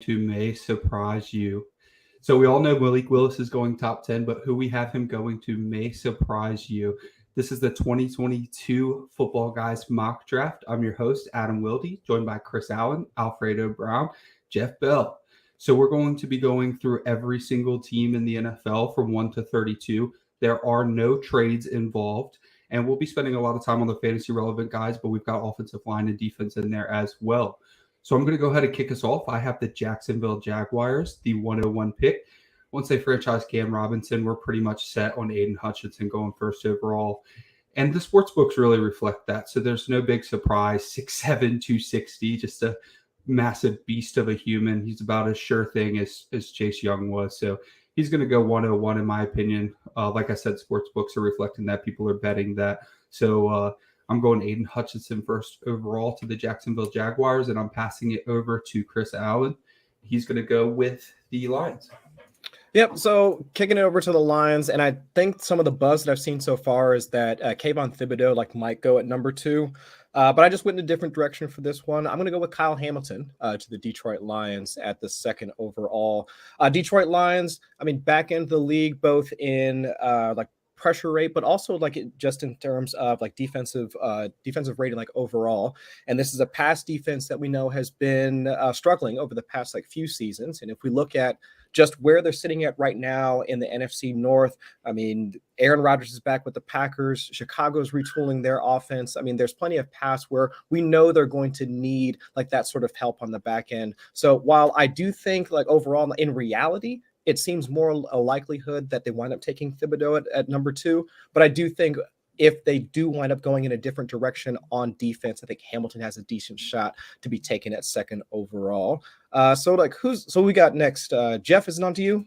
to may surprise you. So we all know Malik Willis is going top 10, but who we have him going to may surprise you. This is the 2022 Football Guys mock draft. I'm your host, Adam Wilde, joined by Chris Allen, Alfredo Brown, Jeff Bell. So we're going to be going through every single team in the NFL from 1 to 32. There are no trades involved, and we'll be spending a lot of time on the fantasy relevant guys, but we've got offensive line and defense in there as well. So I'm going to go ahead and kick us off. I have the Jacksonville Jaguars, the 101 pick. Once they franchise Cam Robinson, we're pretty much set on Aiden Hutchinson going first overall. And the sports books really reflect that. So there's no big surprise. 6'7", 260, just a massive beast of a human. He's about as sure thing as Chase Young was. So he's going to go 101 in my opinion. Like I said, sports books are reflecting that. People are betting that. So I'm going Aiden Hutchinson first overall to the Jacksonville Jaguars, and I'm passing it over to Chris Allen. He's going to go with the Lions. Yep, so kicking it over to the Lions, and I think some of the buzz that I've seen so far is that Kayvon Thibodeau might go at number 2, but I just went in a different direction for this one. I'm going to go with Kyle Hamilton to the Detroit Lions at the 2nd overall. Detroit Lions, back into the league, both in pressure rate, but also just in terms of defensive rating overall. And this is a pass defense that we know has been struggling over the past few seasons. And if we look at just where they're sitting at right now in the NFC North, Aaron Rodgers is back with the Packers. Chicago's retooling their offense. There's plenty of pass where we know they're going to need that sort of help on the back end. So while I do think overall in reality, it seems more a likelihood that they wind up taking Thibodeau at number 2. But I do think if they do wind up going in a different direction on defense, I think Hamilton has a decent shot to be taken at 2nd overall. So we got next? Jeff, is it on to you?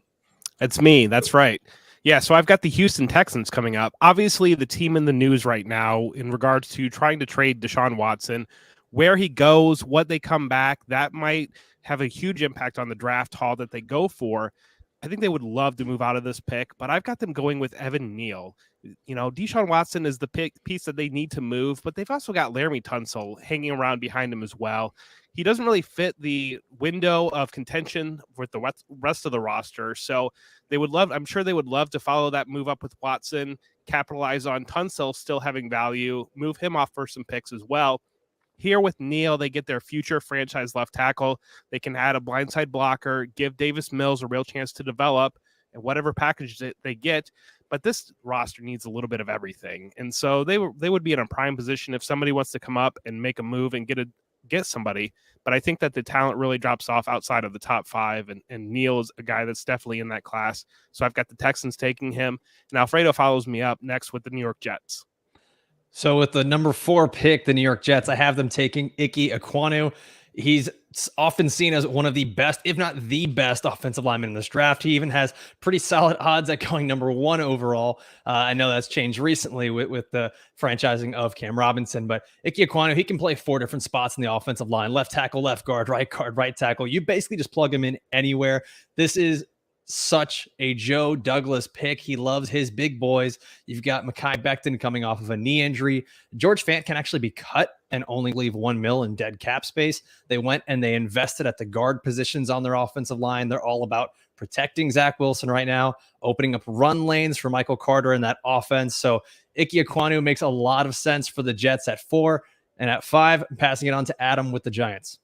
It's me. That's right. Yeah, so I've got the Houston Texans coming up. Obviously, the team in the news right now in regards to trying to trade Deshaun Watson, where he goes, what they come back, that might have a huge impact on the draft haul that they go for. I think they would love to move out of this pick, but I've got them going with Evan Neal. Deshaun Watson is the piece that they need to move, but they've also got Laramie Tunsil hanging around behind him as well. He doesn't really fit the window of contention with the rest of the roster, so I'm sure they would love to follow that move up with Watson, capitalize on Tunsil still having value, move him off for some picks as well. Here with Neal, they get their future franchise left tackle. They can add a blindside blocker, give Davis Mills a real chance to develop, and whatever package that they get. But this roster needs a little bit of everything. And so they would be in a prime position if somebody wants to come up and make a move and get somebody. But I think that the talent really drops off outside of the top 5, and Neal is a guy that's definitely in that class. So I've got the Texans taking him, and Alfredo follows me up next with the New York Jets. So with the number 4 pick, the New York Jets, I have them taking Ike Ekwonu. He's often seen as one of the best, if not the best, offensive lineman in this draft. He even has pretty solid odds at going number 1 overall. I know that's changed recently with the franchising of Cam Robinson, but Ike Ekwonu, he can play 4 different spots in the offensive line: left tackle, left guard, right tackle. You basically just plug him in anywhere. This is such a Joe Douglas pick. He loves his big boys. You've got Mekhi Becton coming off of a knee injury. George Fant can actually be cut and only leave $1 million in dead cap space. They went and they invested at the guard positions on their offensive line. They're all about protecting Zach Wilson right now, opening up run lanes for Michael Carter in that offense. So Ike Ekwonu makes a lot of sense for the Jets at 4. And at 5, I'm passing it on to Adam with the Giants.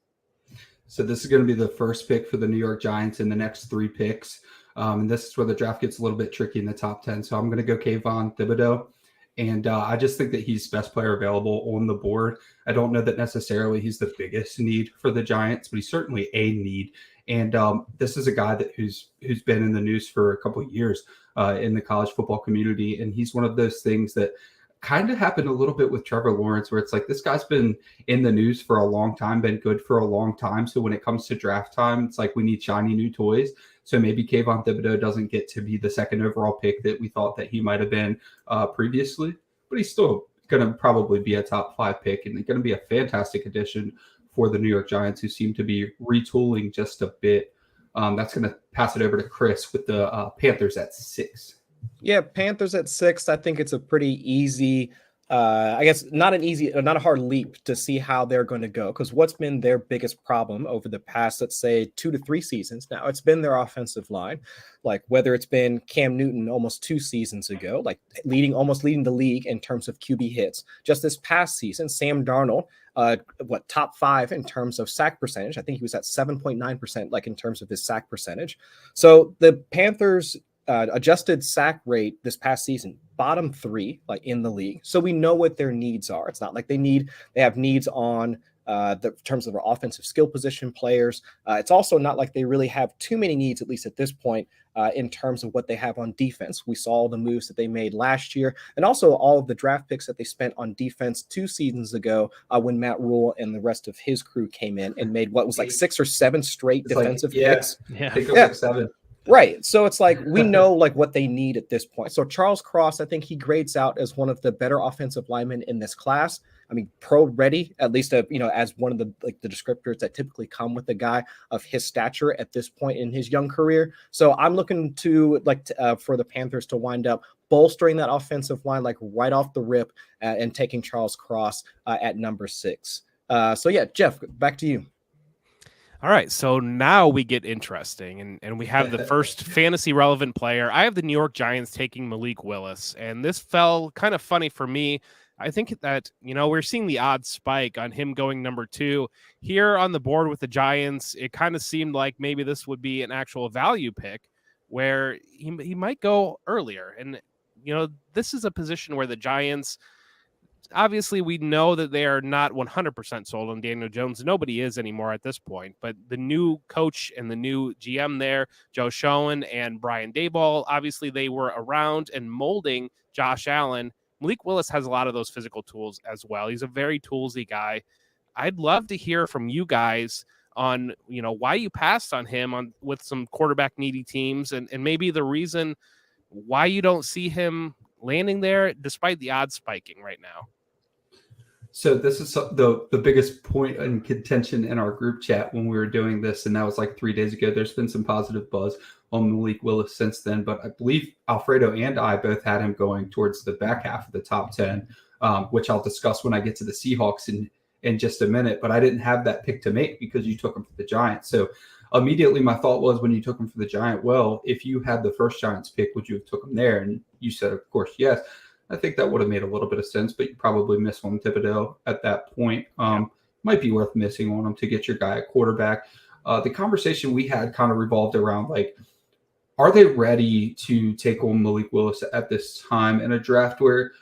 So this is going to be the first pick for the New York Giants in the next 3 picks. And this is where the draft gets a little bit tricky in the top 10. So I'm going to go Kayvon Thibodeau. And I just think that he's best player available on the board. I don't know that necessarily he's the biggest need for the Giants, but he's certainly a need. And this is a guy who's been in the news for a couple of years in the college football community. And he's one of those things that kind of happened a little bit with Trevor Lawrence, where it's this guy's been in the news for a long time, been good for a long time. So when it comes to draft time, it's we need shiny new toys. So maybe Kayvon Thibodeau doesn't get to be the 2nd overall pick that we thought that he might have been previously, but he's still going to probably be a top 5 pick and going to be a fantastic addition for the New York Giants, who seem to be retooling just a bit. That's going to pass it over to Chris with the Panthers at 6. Yeah, Panthers at 6. I think it's a pretty easy I guess not a hard leap to see how they're going to go, because what's been their biggest problem over the past, let's say, 2 to 3 seasons now, it's been their offensive line. Like whether it's been Cam Newton almost 2 seasons ago, like almost leading the league in terms of QB hits. Just this past season, Sam Darnold, top 5 in terms of sack percentage. I think he was at 7.9%, like in terms of his sack percentage. So the Panthers adjusted sack rate this past season, bottom 3, like in the league. So we know what their needs are. It's not like they have needs on the terms of their offensive skill position players. It's also not like they really have too many needs, at least at this point, in terms of what they have on defense. We saw all the moves that they made last year, and also all of the draft picks that they spent on defense 2 seasons ago when Matt Rule and the rest of his crew came in and made what was like 6 or 7 straight defensive picks. Yeah. I think it was like 7. Right. So it's like we know like what they need at this point. So Charles Cross, I think he grades out as one of the better offensive linemen in this class. I mean, pro ready, at least, as one of the descriptors that typically come with a guy of his stature at this point in his young career. So I'm looking to for the Panthers to wind up bolstering that offensive line like right off the rip and taking Charles Cross at number 6. So yeah, Jeff, back to you. All right, so now we get interesting, and we have the first fantasy relevant player. I have the New York Giants taking Malik Willis, and this fell kind of funny for me. I think that, we're seeing the odds spike on him going number 2. Here on the board with the Giants, it kind of seemed like maybe this would be an actual value pick where he might go earlier. And, this is a position where the Giants, obviously, we know that they are not 100% sold on Daniel Jones. Nobody is anymore at this point. But the new coach and the new GM there, Joe Schoen and Brian Daboll, obviously they were around and molding Josh Allen. Malik Willis has a lot of those physical tools as well. He's a very toolsy guy. I'd love to hear from you guys on, why you passed on him with some quarterback needy teams and maybe the reason why you don't see him landing there despite the odds spiking right now. So this is the biggest point in contention in our group chat when we were doing this, and that was like 3 days ago. There's been some positive buzz on Malik Willis since then, but I believe Alfredo and I both had him going towards the back half of the top 10, which I'll discuss when I get to the Seahawks in just a minute. But I didn't have that pick to make because you took him for the Giants. So immediately my thought was, when you took him for the Giant, well, if you had the first Giants pick, would you have took him there? And you said, of course, yes. I think that would have made a little bit of sense, but you probably miss on Thibodeau at that point. Might be worth missing on him to get your guy at quarterback. The conversation we had kind of revolved around, are they ready to take on Malik Willis at this time in a draft where,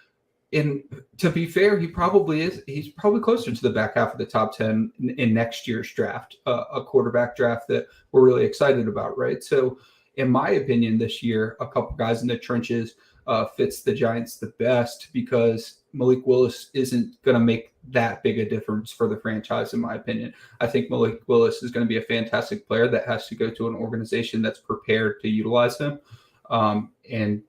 to be fair, he probably is. He's probably closer to the back half of the top 10 in next year's draft, a quarterback draft that we're really excited about, right? So in my opinion, this year, a couple guys in the trenches fits the Giants the best because Malik Willis isn't going to make that big a difference for the franchise, in my opinion. I think Malik Willis is going to be a fantastic player that has to go to an organization that's prepared to utilize him. And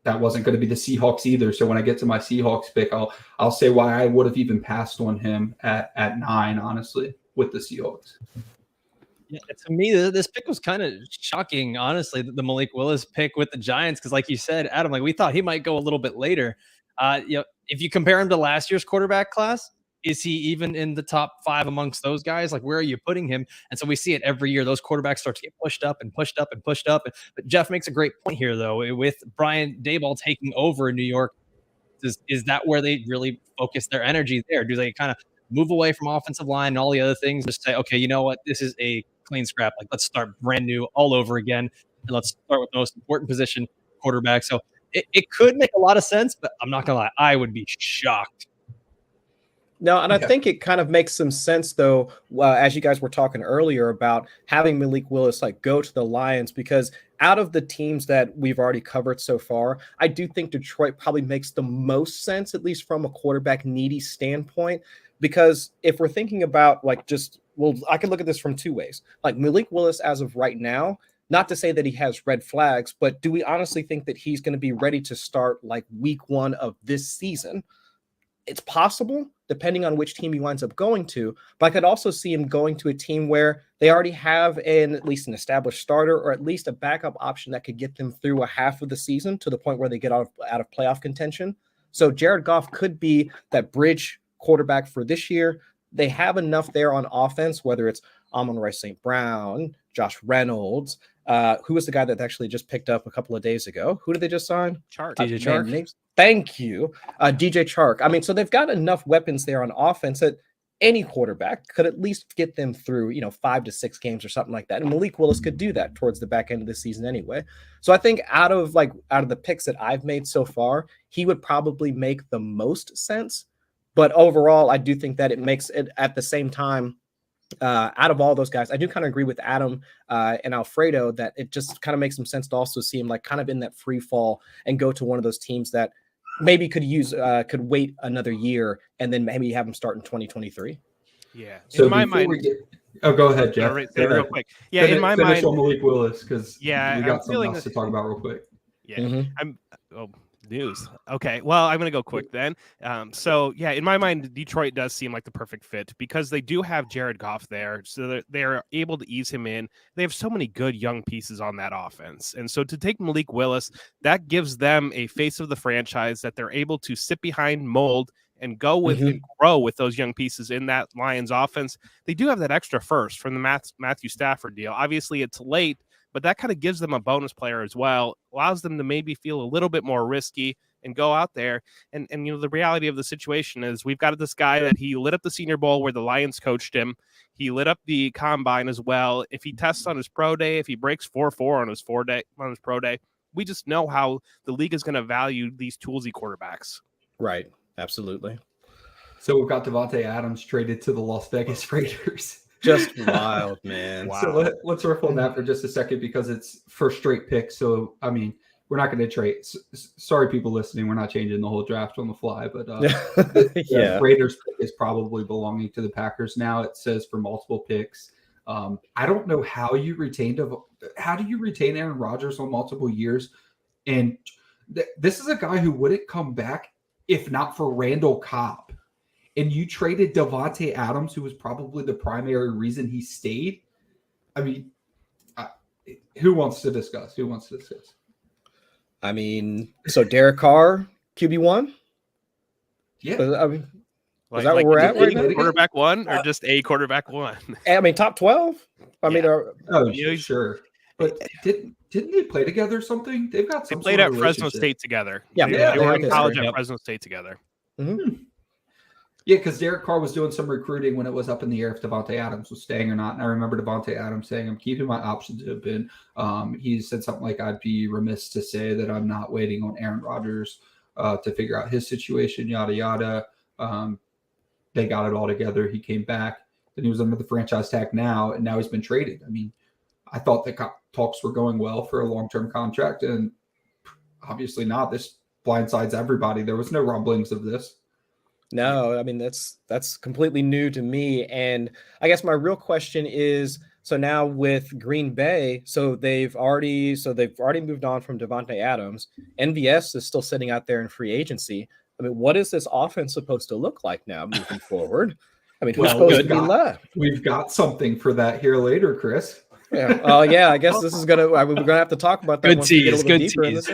that wasn't going to be the Seahawks either. So when I get to my Seahawks pick, I'll say why I would have even passed on him at 9, honestly, with the Seahawks. Yeah, to me, this pick was kind of shocking, honestly, the Malik Willis pick with the Giants, because like you said, Adam, we thought he might go a little bit later. If you compare him to last year's quarterback class, is he even in the top 5 amongst those guys? Where are you putting him? And so we see it every year. Those quarterbacks start to get pushed up and pushed up and pushed up. But Jeff makes a great point here, though, with Brian Daboll taking over in New York. Is that where they really focus their energy there? Do they kind of move away from offensive line and all the other things, just say, okay, you know what, this is a clean scrap. Let's start brand new all over again. And let's start with the most important position, quarterback. So it could make a lot of sense, but I'm not going to lie, I would be shocked. No, and I think it kind of makes some sense, though, as you guys were talking earlier about having Malik Willis go to the Lions, because out of the teams that we've already covered so far, I do think Detroit probably makes the most sense, at least from a quarterback needy standpoint. Because if we're thinking about I can look at this from 2 ways. Malik Willis, as of right now, not to say that he has red flags, but do we honestly think that he's going to be ready to start week 1 of this season? It's possible, depending on which team he winds up going to. But I could also see him going to a team where they already have at least an established starter, or at least a backup option that could get them through a half of the season to the point where they get out of playoff contention. So Jared Goff could be that bridge quarterback for this year. They have enough there on offense, whether it's Amon-Ra St. Brown, Josh Reynolds, who was the guy that actually just picked up a couple of days ago? Who did they just sign? DJ Chark. Thank you. DJ Chark. I mean, so they've got enough weapons there on offense that any quarterback could at least get them through, 5 to 6 games or something like that. And Malik Willis could do that towards the back end of the season anyway. So I think out of the picks that I've made so far, he would probably make the most sense. But overall, I do think that it makes it at the same time, out of all those guys, I do kind of agree with Adam and Alfredo that it just kind of makes some sense to also see him like kind of in that free fall and go to one of those teams that maybe could wait another year and then maybe have him start in 2023. Yeah. So in my mind, go ahead, Jeff. Real quick. Yeah, in my mind, on Malik Willis because we I'm got something else to talk about real quick. Yeah, news. Okay, well, I'm going to go quick then. So, yeah, in my mind, Detroit does seem like the perfect fit because they do have Jared Goff there, so they're able to ease him in. They have so many good young pieces on that offense. And so to take Malik Willis, that gives them a face of the franchise that they're able to sit behind, mold, and go with and grow with those young pieces in that Lions offense. They do have that extra first from the Matthew Stafford deal. Obviously, it's late, but that kind of gives them a bonus player as well, allows them to maybe feel a little bit more risky and go out there. And the reality of the situation is we've got this guy that he lit up the Senior Bowl where the Lions coached him. He lit up the combine as well. If he tests on his pro day, if he breaks 4.4 on his pro day, we just know how the league is going to value these toolsy quarterbacks. Right. Absolutely. So we've got Devontae Adams traded to the Las Vegas Raiders. Just wild, man. Wow. So let's riff on that for just a second because it's first straight pick. So, I mean, we're not going to trade. Sorry, people listening. We're not changing the whole draft on the fly. But the Raiders pick is probably belonging to the Packers now. It says for multiple picks. I don't know how do you retain Aaron Rodgers on multiple years? And this is a guy who wouldn't come back if not for Randall Cobb. And you traded Devontae Adams, who was probably the primary reason he stayed. I mean, who wants to discuss? I mean, so Derek Carr, QB1? Yeah. I mean, is that where we're at right now? Quarterback one or just a quarterback one? I mean, top 12? Sure. But didn't they play together or something? They've got some. They played at Fresno State together. Yeah, they were in college at Fresno State together. Mm-hmm. Yeah, because Derek Carr was doing some recruiting when it was up in the air if Devontae Adams was staying or not. And I remember Devontae Adams saying, I'm keeping my options open. He said something like, I'd be remiss to say that I'm not waiting on Aaron Rodgers to figure out his situation, yada, yada. They got it all together. He came back. Then he was under the franchise tag now, and now he's been traded. I mean, I thought the talks were going well for a long-term contract, and obviously not. This blindsides everybody. There was no rumblings of this. No, I mean, that's completely new to me. And I guess my real question is, so now with Green Bay, they've already moved on from Devontae Adams. NVS is still sitting out there in free agency. I mean, what is this offense supposed to look like now moving forward? I mean, who's supposed to be left? We've got something for that here later, Chris. Yeah. I guess this is we're gonna have to talk about that. Good tease. Good tease.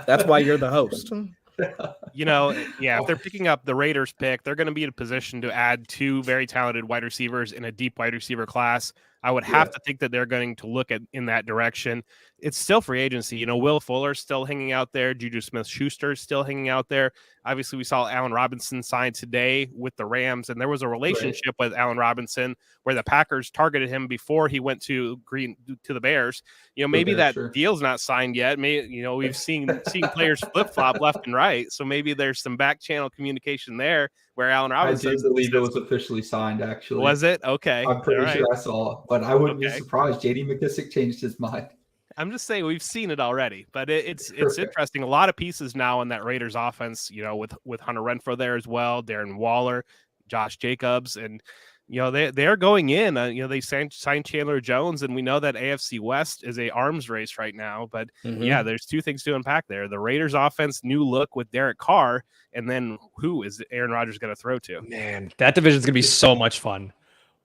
That's why you're the host. If they're picking up the Raiders pick, they're going to be in a position to add 2 very talented wide receivers in a deep wide receiver class. I would have to think that they're going to look in that direction. It's still free agency. Will Fuller's still hanging out there. Juju Smith-Schuster is still hanging out there. Obviously, we saw Allen Robinson sign today with the Rams, and there was a relationship with Allen Robinson where the Packers targeted him before he went to the Bears. Maybe that deal's not signed yet. We've seen players flip-flop left and right, so maybe there's some back channel communication there where Allen Robinson. I did believe it was officially signed, actually. Was it? Okay. I'm pretty sure I saw it, but I wouldn't be surprised. J.D. McKissick changed his mind. I'm just saying we've seen it already, but it's interesting. A lot of pieces now in that Raiders offense, with Hunter Renfrow there as well, Darren Waller, Josh Jacobs, and they're going in. They signed Chandler Jones, and we know that AFC West is a arms race right now. But there's 2 things to unpack there: the Raiders offense, new look with Derek Carr, and then who is Aaron Rodgers going to throw to? Man, that division's going to be so much fun.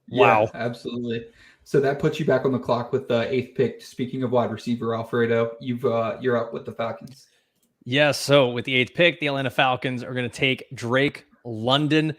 Wow, yeah, absolutely. So that puts you back on the clock with the 8th pick. Speaking of wide receiver, Alfredo, you're up with the Falcons. Yes. So with the 8th pick, the Atlanta Falcons are going to take Drake London.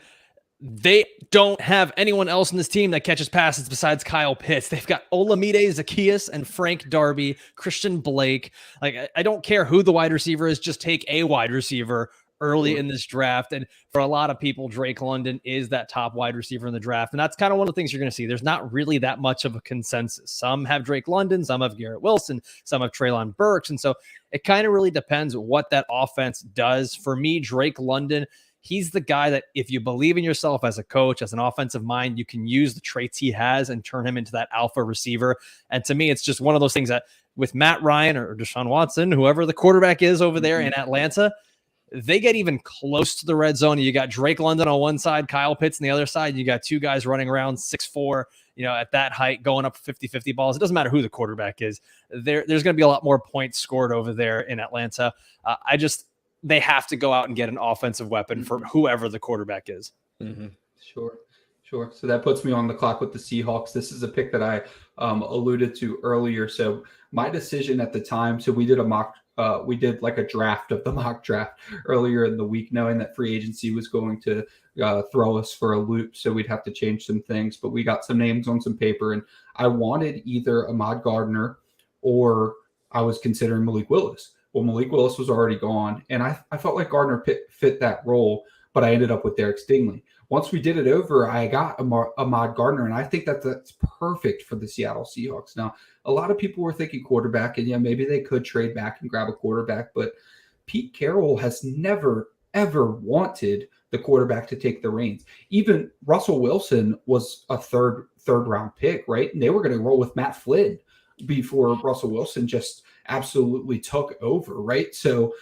They don't have anyone else in this team that catches passes besides Kyle Pitts. They've got Olamide Zaccheaus and Frank Darby, Christian Blake. Like, I don't care who the wide receiver is, just take a wide receiver early in this draft. And for a lot of people, Drake London is that top wide receiver in the draft. And that's kind of one of the things you're going to see. There's not really that much of a consensus. Some have Drake London, some have Garrett Wilson, some have Treylon Burks. And so it kind of really depends what that offense does. For me, Drake London, he's the guy that if you believe in yourself as a coach, as an offensive mind, you can use the traits he has and turn him into that alpha receiver. And to me, it's just one of those things that with Matt Ryan or Deshaun Watson, whoever the quarterback is over there in Atlanta, they get even close to the red zone. You got Drake London on one side, Kyle Pitts on the other side. You got two guys running around 6'4", at that height, going up 50-50 balls. It doesn't matter who the quarterback is. There's going to be a lot more points scored over there in Atlanta. They have to go out and get an offensive weapon for whoever the quarterback is. Mm-hmm. Sure. So that puts me on the clock with the Seahawks. This is a pick that I alluded to earlier. So my decision at the time, so we did like a draft of the mock draft earlier in the week, knowing that free agency was going to throw us for a loop. So we'd have to change some things, but we got some names on some paper, and I wanted either Ahmad Gardner or I was considering Malik Willis. Well, Malik Willis was already gone, and I felt like Gardner fit that role, but I ended up with Derek Stingley. Once we did it over, I got Ahmad Gardner, and I think that's perfect for the Seattle Seahawks. Now, a lot of people were thinking quarterback, and maybe they could trade back and grab a quarterback, but Pete Carroll has never, ever wanted the quarterback to take the reins. Even Russell Wilson was a third round pick, right? And they were going to roll with Matt Flynn before Russell Wilson just absolutely took over, right? So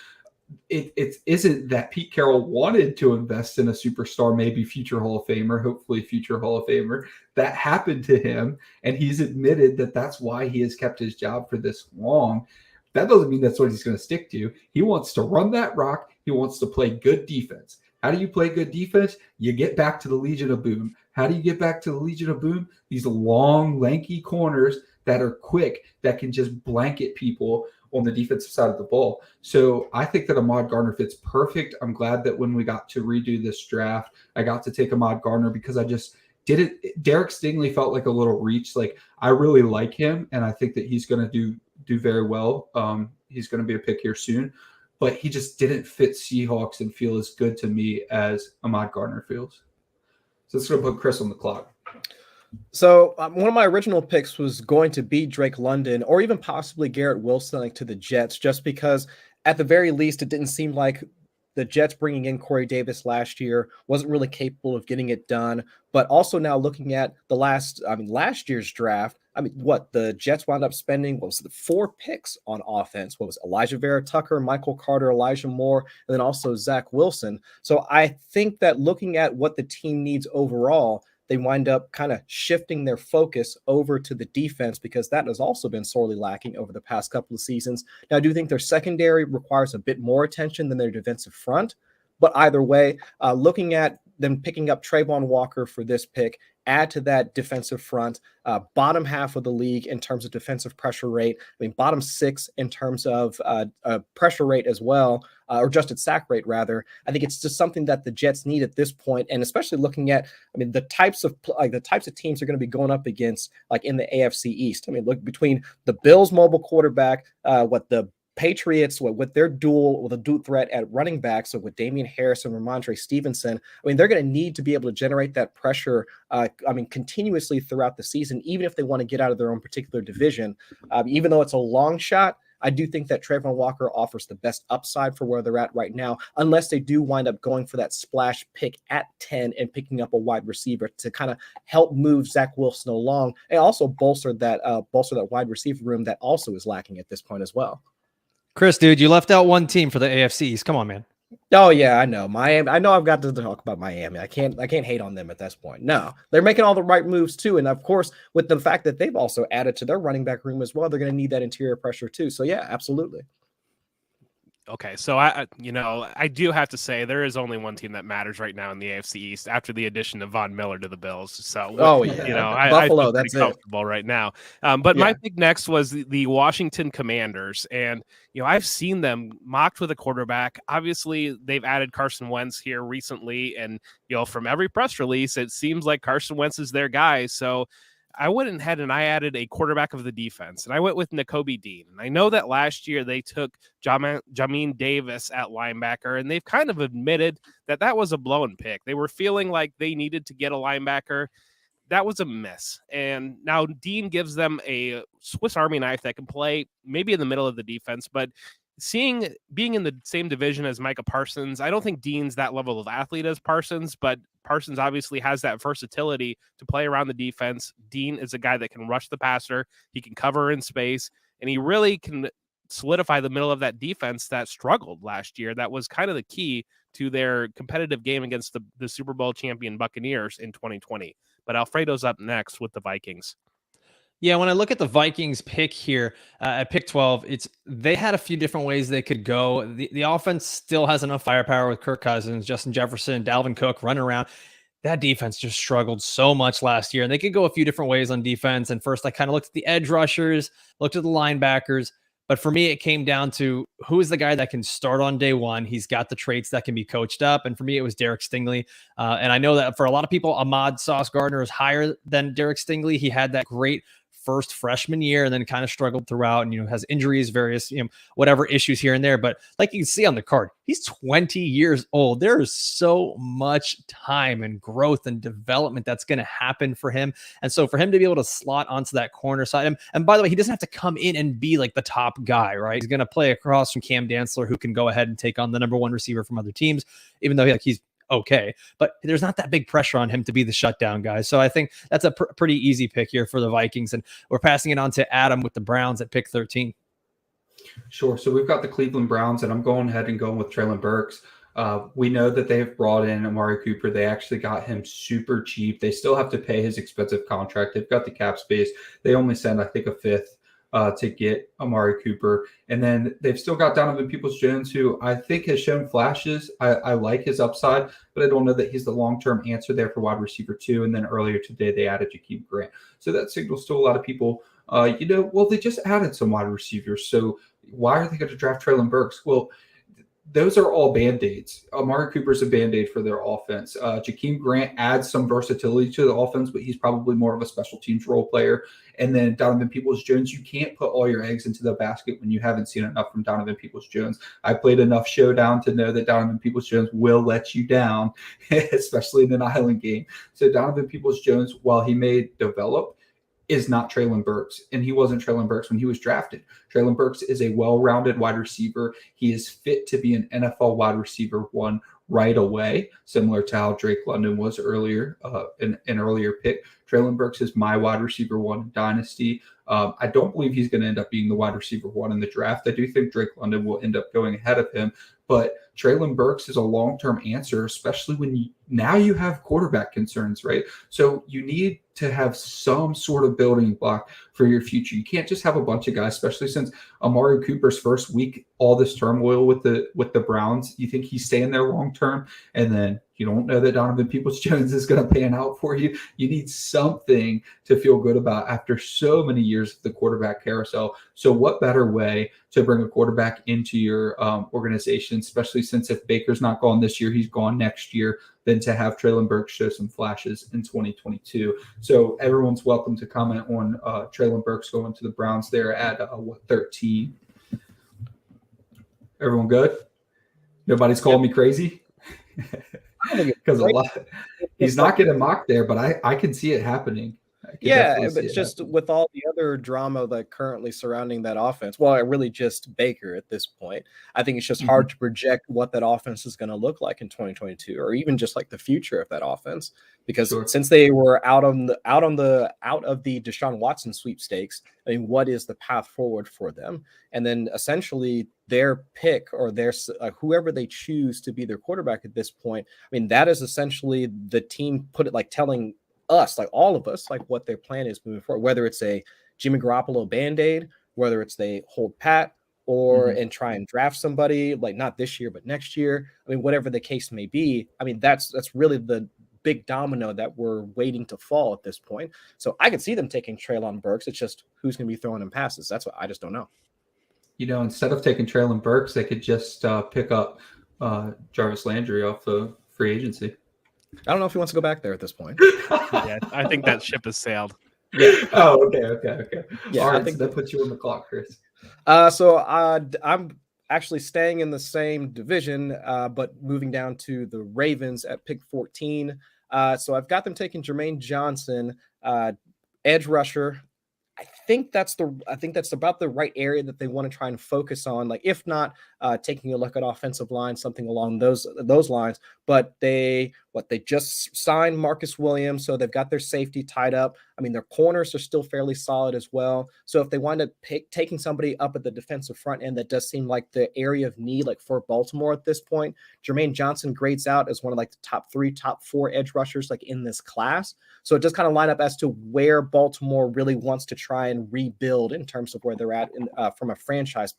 it isn't that Pete Carroll wanted to invest in a superstar, maybe future Hall of Famer, hopefully future Hall of Famer. That happened to him, and he's admitted that that's why he has kept his job for this long. That doesn't mean that's what he's going to stick to. He wants to run that rock. He wants to play good defense. How do you play good defense? You get back to the Legion of Boom. How do you get back to the Legion of Boom? These long, lanky corners that are quick, that can just blanket people on the defensive side of the ball. So I think that Ahmad Gardner fits perfect. I'm glad that when we got to redo this draft, I got to take Ahmad Gardner because I just didn't. Derek Stingley felt like a little reach. Like, I really like him, and I think that he's going to do very well. He's going to be a pick here soon, but he just didn't fit Seahawks and feel as good to me as Ahmad Gardner feels. So it's going to put Chris on the clock. So one of my original picks was going to be Drake London or even possibly Garrett Wilson to the Jets, just because at the very least, it didn't seem like the Jets bringing in Corey Davis last year wasn't really capable of getting it done. But also now looking at last year's draft, what the Jets wound up spending, what was it, 4 picks on offense? What was it, Elijah Vera Tucker, Michael Carter, Elijah Moore, and then also Zach Wilson. So I think that looking at what the team needs overall, they wind up kind of shifting their focus over to the defense, because that has also been sorely lacking over the past couple of seasons. Now, I do think their secondary requires a bit more attention than their defensive front, but either way, looking at them picking up Trayvon Walker for this pick, add to that defensive front, bottom half of the league in terms of defensive pressure rate. Bottom 6 in terms of pressure rate as well, or adjusted sack rate rather. I think it's just something that the Jets need at this point, and especially looking at, the types of teams they're going to be going up against, like in the AFC East. Look between the Bills' mobile quarterback, what the Patriots with their dual threat at running back, so with Damian Harris and Ramondre Stevenson, they're going to need to be able to generate that pressure, continuously throughout the season, even if they want to get out of their own particular division. Even though it's a long shot, I do think that Trayvon Walker offers the best upside for where they're at right now, unless they do wind up going for that splash pick at 10 and picking up a wide receiver to kind of help move Zach Wilson along and also bolster that wide receiver room that also is lacking at this point as well. Chris, dude, you left out one team for the AFC East. Come on, man. Oh yeah, I know. Miami. I know I've got to talk about Miami. I can't hate on them at this point. No, they're making all the right moves too. And of course, with the fact that they've also added to their running back room as well, they're going to need that interior pressure too. So yeah, absolutely. Okay, so I do have to say there is only one team that matters right now in the AFC East after the addition of Von Miller to the Bills. So, Oh yeah, I Buffalo. feel pretty That's it. comfortable right now. But Yeah. my pick next was the Washington Commanders, and I've seen them mocked with a quarterback. Obviously, they've added Carson Wentz here recently, and from every press release, it seems like Carson Wentz is their guy. So I went ahead and I added a quarterback of the defense, and I went with Nakobe Dean. And I know that last year they took Jamin Davis at linebacker, and they've kind of admitted that was a blown pick. They were feeling like they needed to get a linebacker. That was a miss. And now Dean gives them a Swiss Army knife that can play maybe in the middle of the defense, but being in the same division as Micah Parsons, I don't think Dean's that level of athlete as Parsons, but Parsons obviously has that versatility to play around the defense. Dean is a guy that can rush the passer, he can cover in space, and he really can solidify the middle of that defense that struggled last year. That was kind of the key to their competitive game against the Super Bowl champion Buccaneers in 2020. But Alfredo's up next with the Vikings. Yeah, when I look at the Vikings pick here at pick 12, they had a few different ways they could go. The offense still has enough firepower with Kirk Cousins, Justin Jefferson, Dalvin Cook running around. That defense just struggled so much last year, and they could go a few different ways on defense. And first, I kind of looked at the edge rushers, looked at the linebackers. But for me, it came down to who is the guy that can start on day one. He's got the traits that can be coached up. And for me, it was Derek Stingley. And I know that for a lot of people, Ahmad Sauce Gardner is higher than Derek Stingley. He had that great first freshman year and then kind of struggled throughout and, has injuries, various, whatever issues here and there. But like you can see on the card, he's 20 years old. There is so much time and growth and development that's going to happen for him. And so for him to be able to slot onto that corner side, and by the way, he doesn't have to come in and be like the top guy, right? He's going to play across from Cam Dantzler, who can go ahead and take on the number one receiver from other teams, even though he's okay, but there's not that big pressure on him to be the shutdown guy. So I think that's a pretty easy pick here for the Vikings. And we're passing it on to Adam with the Browns at pick 13. Sure. So we've got the Cleveland Browns, and I'm going ahead and going with Treylon Burks. We know that they have brought in Amari Cooper. They actually got him super cheap. They still have to pay his expensive contract. They've got the cap space. They only sent, I think, a fifth to get Amari Cooper. And then they've still got Donovan Peoples-Jones, who I think has shown flashes. I like his upside, but I don't know that he's the long-term answer there for wide receiver 2. And then earlier today, they added Jakeem Grant. So that signals to a lot of people, they just added some wide receivers. So why are they going to draft Treylon Burks? Well, those are all Band-Aids. Amari Cooper's a Band-Aid for their offense. Jakeem Grant adds some versatility to the offense, but he's probably more of a special teams role player. And then Donovan Peoples-Jones, you can't put all your eggs into the basket when you haven't seen enough from Donovan Peoples-Jones. I played enough Showdown to know that Donovan Peoples-Jones will let you down, especially in an island game. So Donovan Peoples-Jones, while he may develop, is not Treylon Burks, and he wasn't Treylon Burks when he was drafted. Treylon Burks is a well-rounded wide receiver. He is fit to be an NFL wide receiver 1 right away, similar to how Drake London was earlier, an earlier pick. Treylon Burks is my wide receiver 1 dynasty. I don't believe he's going to end up being the wide receiver 1 in the draft. I do think Drake London will end up going ahead of him, but Treylon Burks is a long-term answer, especially when now you have quarterback concerns, right? So you need to have some sort of building block for your future. You can't just have a bunch of guys, especially since Amari Cooper's first week, all this turmoil with the Browns. You think he's staying there long-term, and then you don't know that Donovan Peoples-Jones is going to pan out for you. You need something to feel good about after so many years of the quarterback carousel. So what better way to bring a quarterback into your organization, especially since if Baker's not gone this year, he's gone next year, than to have Treylon Burks show some flashes in 2022. So everyone's welcome to comment on Treylon Burks going to the Browns there at 13. Everyone good? Nobody's calling me crazy? Because a lot, he's not getting mocked there, but I can see it happening. Yeah, but just with all the other drama that currently surrounding that offense, well, really just Baker at this point, I think it's just hard to project what that offense is going to look like in 2022, or even just like the future of that offense, because since they were out of the Deshaun Watson sweepstakes, I mean, what is the path forward for them? And then essentially their pick or their whoever they choose to be their quarterback at this point, I mean, that is essentially the team telling us, like all of us, like what their plan is moving forward, whether it's a Jimmy Garoppolo Band-Aid, whether it's they hold pat, or and try and draft somebody like not this year but next year. I mean, whatever the case may be. I mean, that's really the big domino that we're waiting to fall at this point. So I could see them taking Treylon Burks. It's just who's going to be throwing them passes. That's what I just don't know. Instead of taking Treylon Burks, they could just pick up Jarvis Landry off the free agency. I don't know if he wants to go back there at this point. Yeah, I think that ship has sailed. Yeah. Oh, okay. Yeah, all right, I think so that puts you on the clock, Chris. So I'm actually staying in the same division, but moving down to the Ravens at pick 14. So I've got them taking Jermaine Johnson, edge rusher. I think that's about the right area that they want to try and focus on. Like, if not taking a look at offensive line, something along those lines. But they just signed Marcus Williams, so they've got their safety tied up. I mean, their corners are still fairly solid as well. So if they wind up taking somebody up at the defensive front end, that does seem like the area of need, like for Baltimore at this point. Jermaine Johnson grades out as one of like the top 3, top 4 edge rushers like in this class. So it does kind of line up as to where Baltimore really wants to try and rebuild in terms of where they're at from a franchise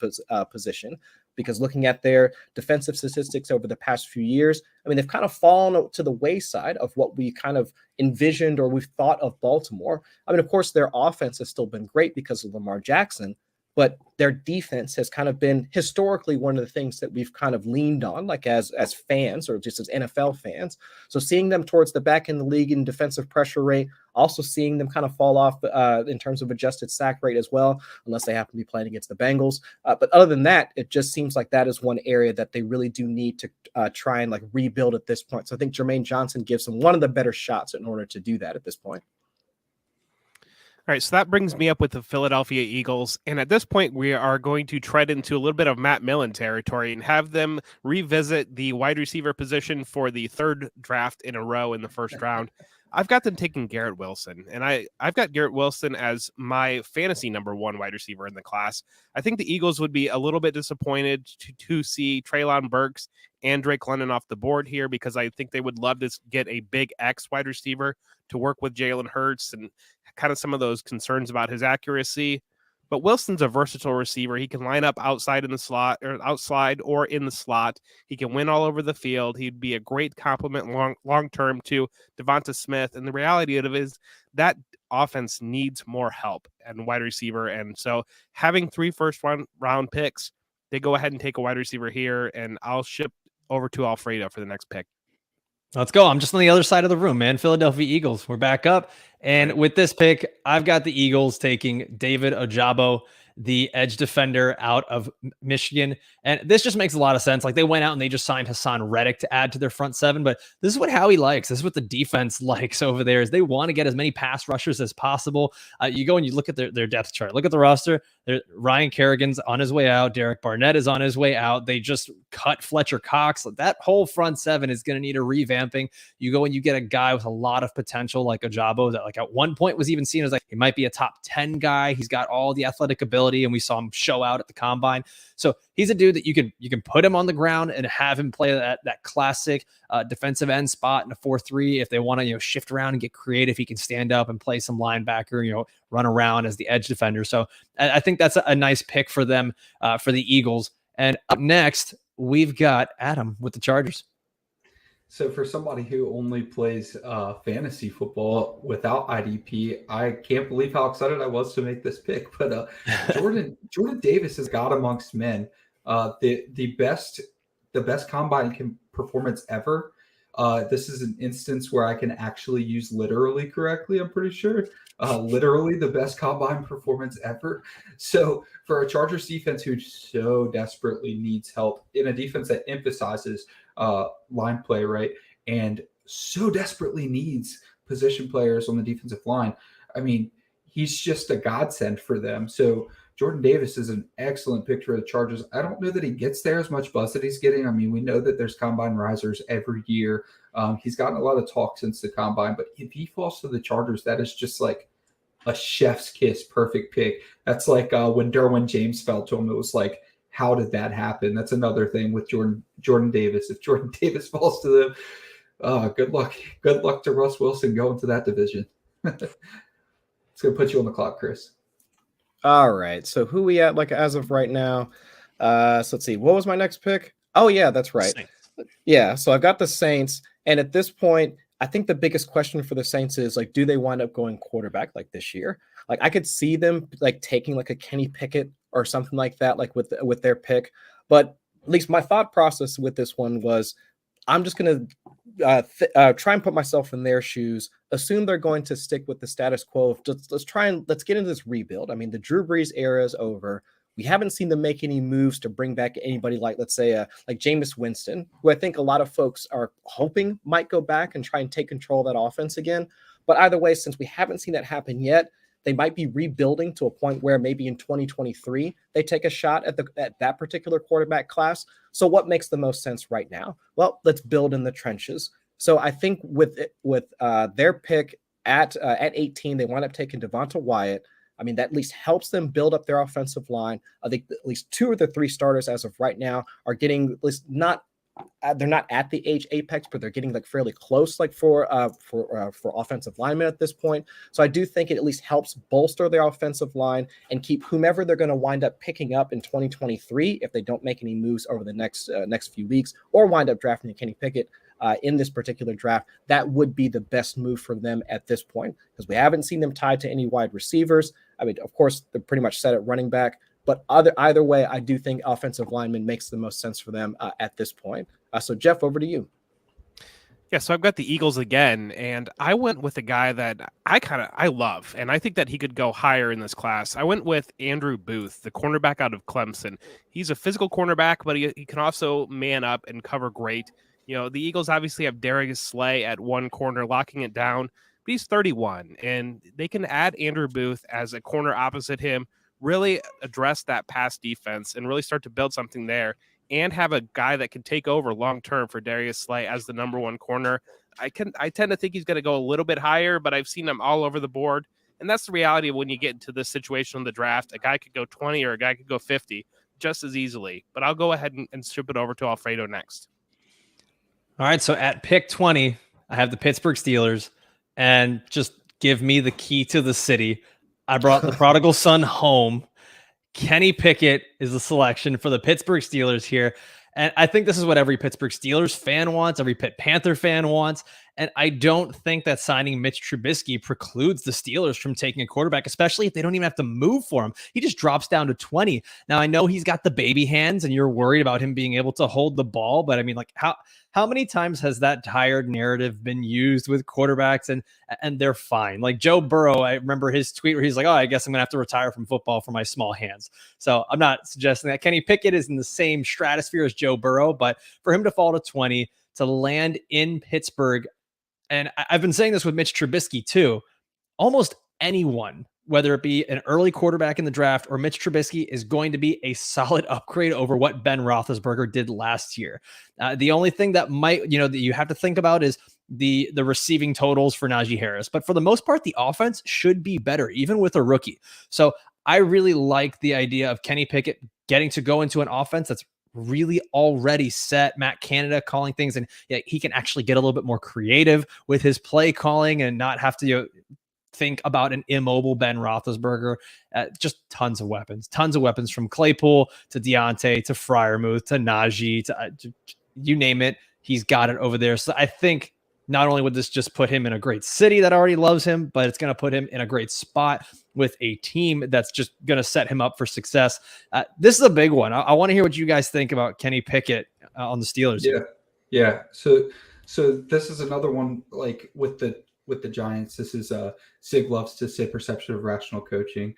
position. Because looking at their defensive statistics over the past few years, I mean, they've kind of fallen to the wayside of what we kind of envisioned or we've thought of Baltimore. I mean, of course, their offense has still been great because of Lamar Jackson, but their defense has kind of been historically one of the things that we've kind of leaned on, like as fans or just as NFL fans. So seeing them towards the back end of the league in defensive pressure rate, also seeing them kind of fall off in terms of adjusted sack rate as well, unless they happen to be playing against the Bengals. But other than that, it just seems like that is one area that they really do need to try and like rebuild at this point. So I think Jermaine Johnson gives them one of the better shots in order to do that at this point. All right, so that brings me up with the Philadelphia Eagles. And at this point, we are going to tread into a little bit of Matt Millen territory and have them revisit the wide receiver position for the 3rd draft in a row in the 1st round. I've got them taking Garrett Wilson, and I've got Garrett Wilson as my fantasy number 1 wide receiver in the class. I think the Eagles would be a little bit disappointed to see Treylon Burks and Drake London off the board here, because I think they would love to get a big X wide receiver to work with Jalen Hurts and kind of some of those concerns about his accuracy. But Wilson's a versatile receiver. He can line up outside in the slot or outside or in the slot. He can win all over the field. He'd be a great complement long term to Devonta Smith. And the reality of it is that offense needs more help and wide receiver. And so having 3 first-round picks, they go ahead and take a wide receiver here, and I'll ship over to Alfredo for the next pick. Let's go. I'm just on the other side of the room, man. Philadelphia Eagles. We're back up. And with this pick, I've got the Eagles taking David Ojabo, the edge defender out of Michigan. And this just makes a lot of sense. Like, they went out and they just signed Hassan Reddick to add to their front 7. But this is what Howie likes. This is what the defense likes over there, is they want to get as many pass rushers as possible. You go and you look at their depth chart. Look at the roster. Ryan Kerrigan's on his way out. Derek Barnett is on his way out. They just cut Fletcher Cox. That whole front 7 is going to need a revamping. You go and you get a guy with a lot of potential like Ojabo that, like, at one point was even seen as like he might be a top 10 guy. He's got all the athletic ability, and we saw him show out at the combine. So he's a dude that you can put him on the ground and have him play that classic defensive end spot in a 4-3. If they want to, shift around and get creative, he can stand up and play some linebacker, run around as the edge defender. So I think that's a nice pick for them, for the Eagles. And up next, we've got Adam with the Chargers. So for somebody who only plays fantasy football without IDP, I can't believe how excited I was to make this pick. But Jordan Davis has got amongst men the best combine performance ever. This is an instance where I can actually use literally correctly, I'm pretty sure. Literally the best combine performance ever. So for a Chargers defense who so desperately needs help, in a defense that emphasizes line play, right, and so desperately needs position players on the defensive line, I mean, he's just a godsend for them. So Jordan Davis is an excellent pick for the Chargers. I don't know that he gets there as much buzz that he's getting. I mean, we know that there's combine risers every year. He's gotten a lot of talk since the combine, but if he falls to the Chargers, that is just like a chef's kiss perfect pick. That's like when Derwin James fell to him, it was like, how did that happen? That's another thing with Jordan Davis. If Jordan Davis falls to them, good luck. Good luck to Russ Wilson going to that division. It's going to put you on the clock, Chris. All right. So who we at, like, as of right now? So let's see. What was my next pick? Oh, yeah, that's right. Saints. Yeah, so I've got the Saints. And at this point, I think the biggest question for the Saints is like, do they wind up going quarterback like this year? Like I could see them like taking like a Kenny Pickett or something like that, like with their pick. But at least my thought process with this one was I'm just going to try and put myself in their shoes, assume they're going to stick with the status quo of just let's get into this rebuild. I mean, the Drew Brees era is over. We haven't seen them make any moves to bring back anybody like, let's say, like Jameis Winston, who I think a lot of folks are hoping might go back and try and take control of that offense again. But either way, since we haven't seen that happen yet, they might be rebuilding to a point where maybe in 2023 they take a shot at that particular quarterback class. So what makes the most sense right now? Well, let's build in the trenches. So I think with their pick at 18, they wind up taking Devonta Wyatt. I mean, that at least helps them build up their offensive line. I think at least 2 of the 3 starters as of right now are getting at least they're not at the age apex, but they're getting like fairly close, like for offensive linemen at this point. So I do think it at least helps bolster their offensive line and keep whomever they're going to wind up picking up in 2023 if they don't make any moves over the next few weeks or wind up drafting Kenny Pickett in this particular draft. That would be the best move for them at this point because we haven't seen them tied to any wide receivers. I mean, of course, they're pretty much set at running back. But either way, I do think offensive lineman makes the most sense for them at this point. So, Jeff, over to you. Yeah, so I've got the Eagles again, and I went with a guy that I love, and I think that he could go higher in this class. I went with Andrew Booth, the cornerback out of Clemson. He's a physical cornerback, but he can also man up and cover great. You know, the Eagles obviously have Darius Slay at one corner, locking it down, but he's 31, and they can add Andrew Booth as a corner opposite him, really address that pass defense and really start to build something there and have a guy that can take over long-term for Darius Slay as the number 1 corner. I tend to think he's going to go a little bit higher, but I've seen him all over the board. And that's the reality of when you get into this situation in the draft. A guy could go 20 or a guy could go 50 just as easily, but I'll go ahead and strip it over to Alfredo next. All right. So at pick 20, I have the Pittsburgh Steelers, and just give me the key to the city. I brought the prodigal son home. Kenny Pickett is the selection for the Pittsburgh Steelers here. And I think this is what every Pittsburgh Steelers fan wants, every Pitt Panther fan wants. And I don't think that signing Mitch Trubisky precludes the Steelers from taking a quarterback, especially if they don't even have to move for him. He just drops down to 20. Now, I know he's got the baby hands and you're worried about him being able to hold the ball. But I mean, like how many times has that tired narrative been used with quarterbacks and they're fine? Like Joe Burrow, I remember his tweet where he's like, oh, I guess I'm going to have to retire from football for my small hands. So I'm not suggesting that. Kenny Pickett is in the same stratosphere as Joe Burrow, but for him to fall to 20, to land in Pittsburgh, and I've been saying this with Mitch Trubisky too, almost anyone, whether it be an early quarterback in the draft or Mitch Trubisky, is going to be a solid upgrade over what Ben Roethlisberger did last year. The only thing that might, that you have to think about is the receiving totals for Najee Harris. But for the most part, the offense should be better, even with a rookie. So I really like the idea of Kenny Pickett getting to go into an offense that's really already set. Matt Canada calling things, and he can actually get a little bit more creative with his play calling and not have to think about an immobile Ben Roethlisberger. Just tons of weapons from Claypool to Deontay to Freiermuth to Najee to you name it. He's got it over there. So I think not only would this just put him in a great city that already loves him, but it's going to put him in a great spot with a team that's just going to set him up for success. This is a big one. I want to hear what you guys think about Kenny Pickett on the Steelers. Yeah. So this is another one, like with the Giants. This is Sig loves to say perception of rational coaching.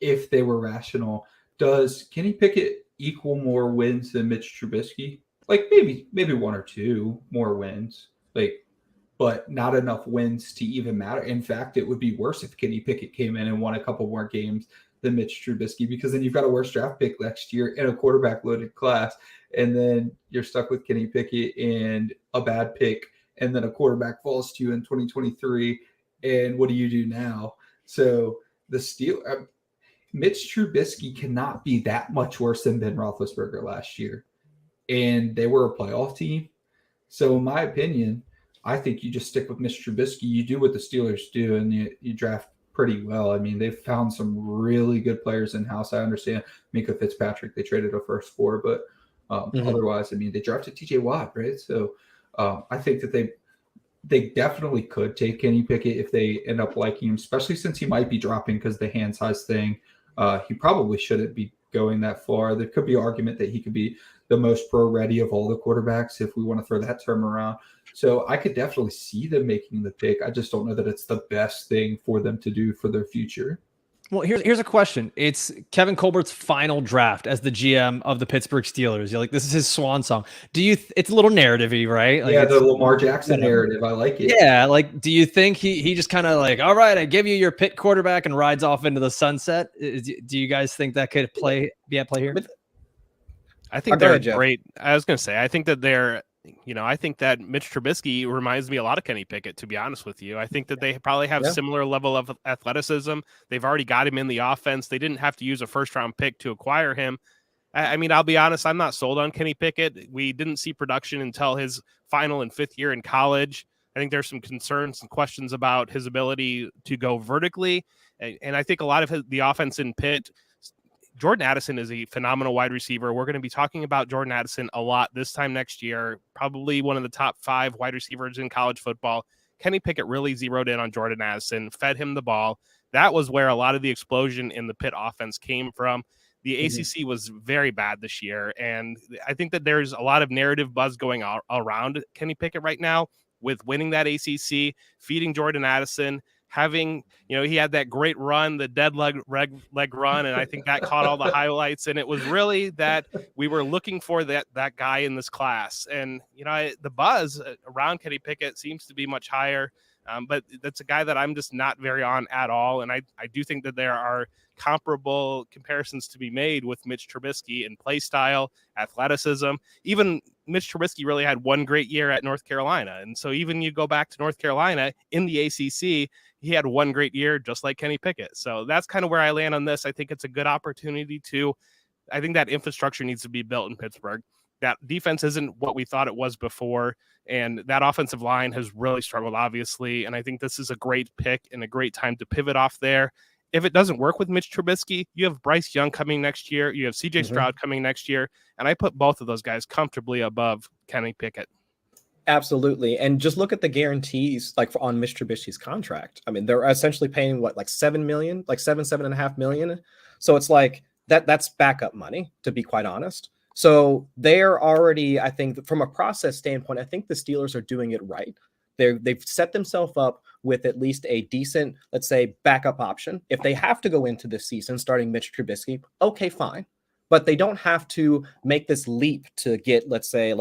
If they were rational, does Kenny Pickett equal more wins than Mitch Trubisky? Like maybe 1 or 2 more wins. But not enough wins to even matter. In fact, it would be worse if Kenny Pickett came in and won a couple more games than Mitch Trubisky, because then you've got a worse draft pick next year in a quarterback-loaded class, and then you're stuck with Kenny Pickett and a bad pick, and then a quarterback falls to you in 2023, and what do you do now? So the Mitch Trubisky cannot be that much worse than Ben Roethlisberger last year, and they were a playoff team. So in my opinion, I think you just stick with Mr. Trubisky. You do what the Steelers do, and you draft pretty well. I mean, they've found some really good players in-house. I understand Minka Fitzpatrick, they traded a first for, but otherwise, I mean, they drafted TJ Watt, right? So I think that they definitely could take Kenny Pickett if they end up liking him, especially since he might be dropping because the hand size thing. He probably shouldn't be going that far. There could be an argument that he could be the most pro-ready of all the quarterbacks, if we want to throw that term around. So I could definitely see them making the pick. I just don't know that it's the best thing for them to do for their future. Well, here's a question. It's Kevin Colbert's final draft as the GM of the Pittsburgh Steelers. You're like, this is his swan song. It's a little narrative-y, right? Like, yeah, the Lamar Jackson narrative. I like it. Yeah, like, do you think he just kind of like, all right, I give you your Pitt quarterback and rides off into the sunset? Do you guys think that could be at play here? I think they're great. I was going to say, I think that I think that Mitch Trubisky reminds me a lot of Kenny Pickett, to be honest with you. I think that they probably have similar level of athleticism. They've already got him in the offense. They didn't have to use a first-round pick to acquire him. I mean, I'll be honest, I'm not sold on Kenny Pickett. We didn't see production until his final and fifth year in college. I think there's some concerns and questions about his ability to go vertically. And I think a lot of the offense in Pitt, Jordan Addison is a phenomenal wide receiver. We're going to be talking about Jordan Addison a lot this time next year, probably one of the top 5 wide receivers in college football. Kenny Pickett really zeroed in on Jordan Addison, fed him the ball. That was where a lot of the explosion in the Pitt offense came from. The ACC was very bad this year, and I think that there's a lot of narrative buzz going around Kenny Pickett right now with winning that ACC, feeding Jordan Addison, having, he had that great run, the dead leg run, and I think that caught all the highlights. And it was really that we were looking for that guy in this class. And, the buzz around Kenny Pickett seems to be much higher, but that's a guy that I'm just not very on at all. And I do think that there are comparable comparisons to be made with Mitch Trubisky in play style, athleticism. Even Mitch Trubisky really had one great year at North Carolina. And so even you go back to North Carolina in the ACC, he had one great year, just like Kenny Pickett. So that's kind of where I land on this. I think it's a good opportunity I think that infrastructure needs to be built in Pittsburgh. That defense isn't what we thought it was before. And that offensive line has really struggled, obviously. And I think this is a great pick and a great time to pivot off there. If it doesn't work with Mitch Trubisky, you have Bryce Young coming next year. You have CJ Stroud coming next year. And I put both of those guys comfortably above Kenny Pickett. Absolutely. And just look at the guarantees on Mitch Trubisky's contract. I mean, they're essentially paying $7 million, $7.5 million. So it's like that's backup money, to be quite honest. So they're already, I think, from a process standpoint, I think the Steelers are doing it right. They've set themselves up with at least a decent, let's say, backup option. If they have to go into this season starting Mitch Trubisky, okay, fine. But they don't have to make this leap to get, let's say,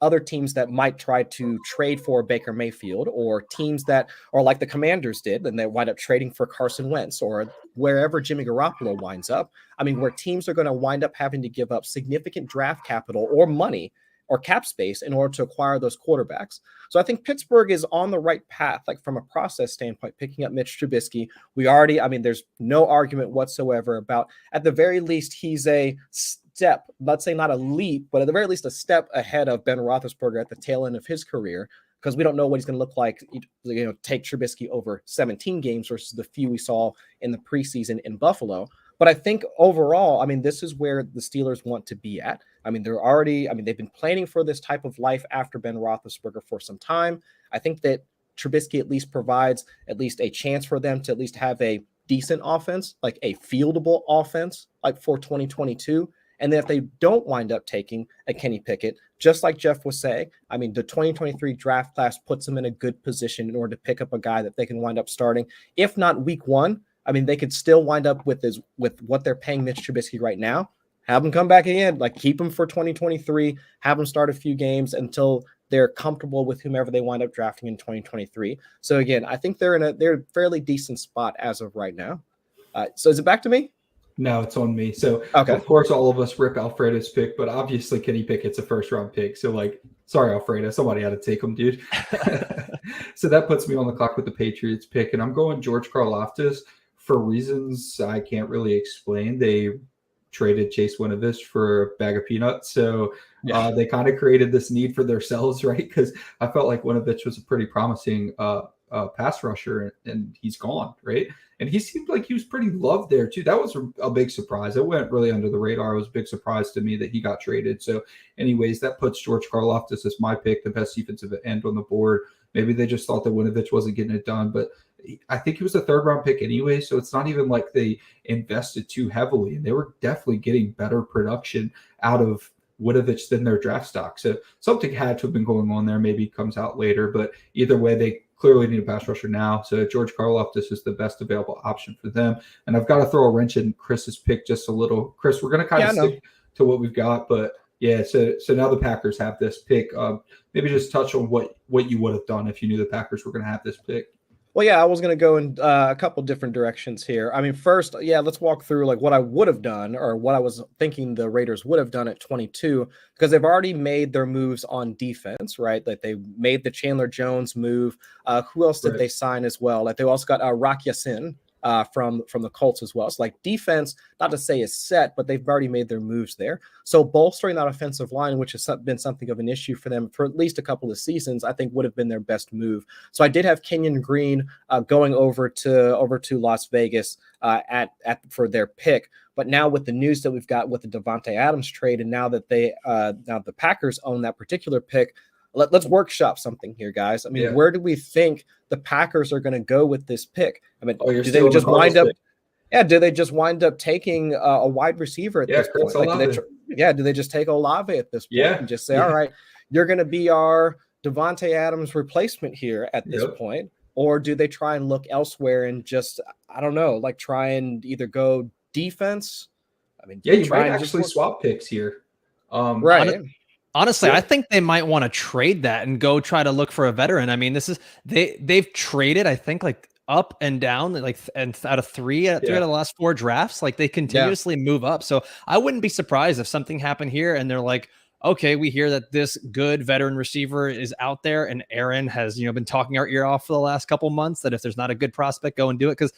other teams that might try to trade for Baker Mayfield, or teams that are like the Commanders did, and they wind up trading for Carson Wentz, or wherever Jimmy Garoppolo winds up. I mean, where teams are going to wind up having to give up significant draft capital or money or cap space in order to acquire those quarterbacks. So I think Pittsburgh is on the right path, from a process standpoint, picking up Mitch Trubisky. There's no argument whatsoever about, at the very least, he's a step, let's say not a leap, but at the very least a step ahead of Ben Roethlisberger at the tail end of his career, because we don't know what he's going to look like, take Trubisky over 17 games versus the few we saw in the preseason in Buffalo. But I think overall, this is where the Steelers want to be at. They've been planning for this type of life after Ben Roethlisberger for some time. I think that Trubisky at least provides at least a chance for them to at least have a decent offense, a fieldable offense, for 2022. And then if they don't wind up taking a Kenny Pickett, just like Jeff was saying, the 2023 draft class puts them in a good position in order to pick up a guy that they can wind up starting, if not week 1. They could still wind up with what they're paying Mitch Trubisky right now. Have him come back again, keep him for 2023, have him start a few games until they're comfortable with whomever they wind up drafting in 2023. So again, I think they're a fairly decent spot as of right now. So is it back to me? No, it's on me. So okay. Of course, all of us rip Alfredo's pick, but obviously Kenny Pickett's a first-round pick. So sorry, Alfredo, somebody had to take him, dude. So that puts me on the clock with the Patriots pick, and I'm going George Karlaftis. For reasons I can't really explain, they traded Chase Winovich for a bag of peanuts. So they kind of created this need for themselves, right? Because I felt like Winovich was a pretty promising pass rusher, and he's gone, right? And he seemed like he was pretty loved there too. That was a big surprise. It went really under the radar. It was a big surprise to me that he got traded. So anyways, that puts George Karlaftis as my pick, the best defensive end on the board. Maybe they just thought that Winovich wasn't getting it done, but I think he was a third-round pick anyway, so it's not even like they invested too heavily, and they were definitely getting better production out of Winovich than their draft stock. So something had to have been going on there. Maybe it comes out later, but either way, they clearly need a pass rusher now. So George Karlaftis is the best available option for them. And I've got to throw a wrench in Chris's pick just a little. Chris, we're going to kind of stick to what we've got, but yeah, so now the Packers have this pick. Maybe just touch on what you would have done if you knew the Packers were going to have this pick. Well, yeah, I was going to go in a couple different directions here. I mean, first, yeah, let's walk through like what I would have done or what I was thinking the Raiders would have done at 22, because they've already made their moves on defense, right? Like they made the Chandler Jones move. Who else did they sign as well? Like they also got Rock Ya-Sin from the Colts as well. So like defense, not to say is set, but they've already made their moves there. So bolstering that offensive line, which has been something of an issue for them for at least a couple of seasons, I think would have been their best move. So I did have Kenyon Green going over to Las Vegas for their pick. But now with the news that we've got with the Davante Adams trade, and now that now the Packers own that particular pick, let's workshop something here, guys. I mean, where do we think the Packers are going to go with this pick? I mean, do they just wind up? Yeah, do they just wind up taking a wide receiver at this point? Like, do they just take Olave at this point and just say, all right, you're going to be our Davante Adams replacement here at this point? Or do they try and look elsewhere and just, I don't know, like try and either go defense? I mean, you might actually swap picks here. Right. Honestly, I think they might want to trade that and go try to look for a veteran. I mean, they've traded, I think, like up and down, like and out of three out of the last 4 drafts, like they continuously move up. So I wouldn't be surprised if something happened here and they're like, okay, we hear that this good veteran receiver is out there, and Aaron has, been talking our ear off for the last couple months that if there's not a good prospect, go and do it, because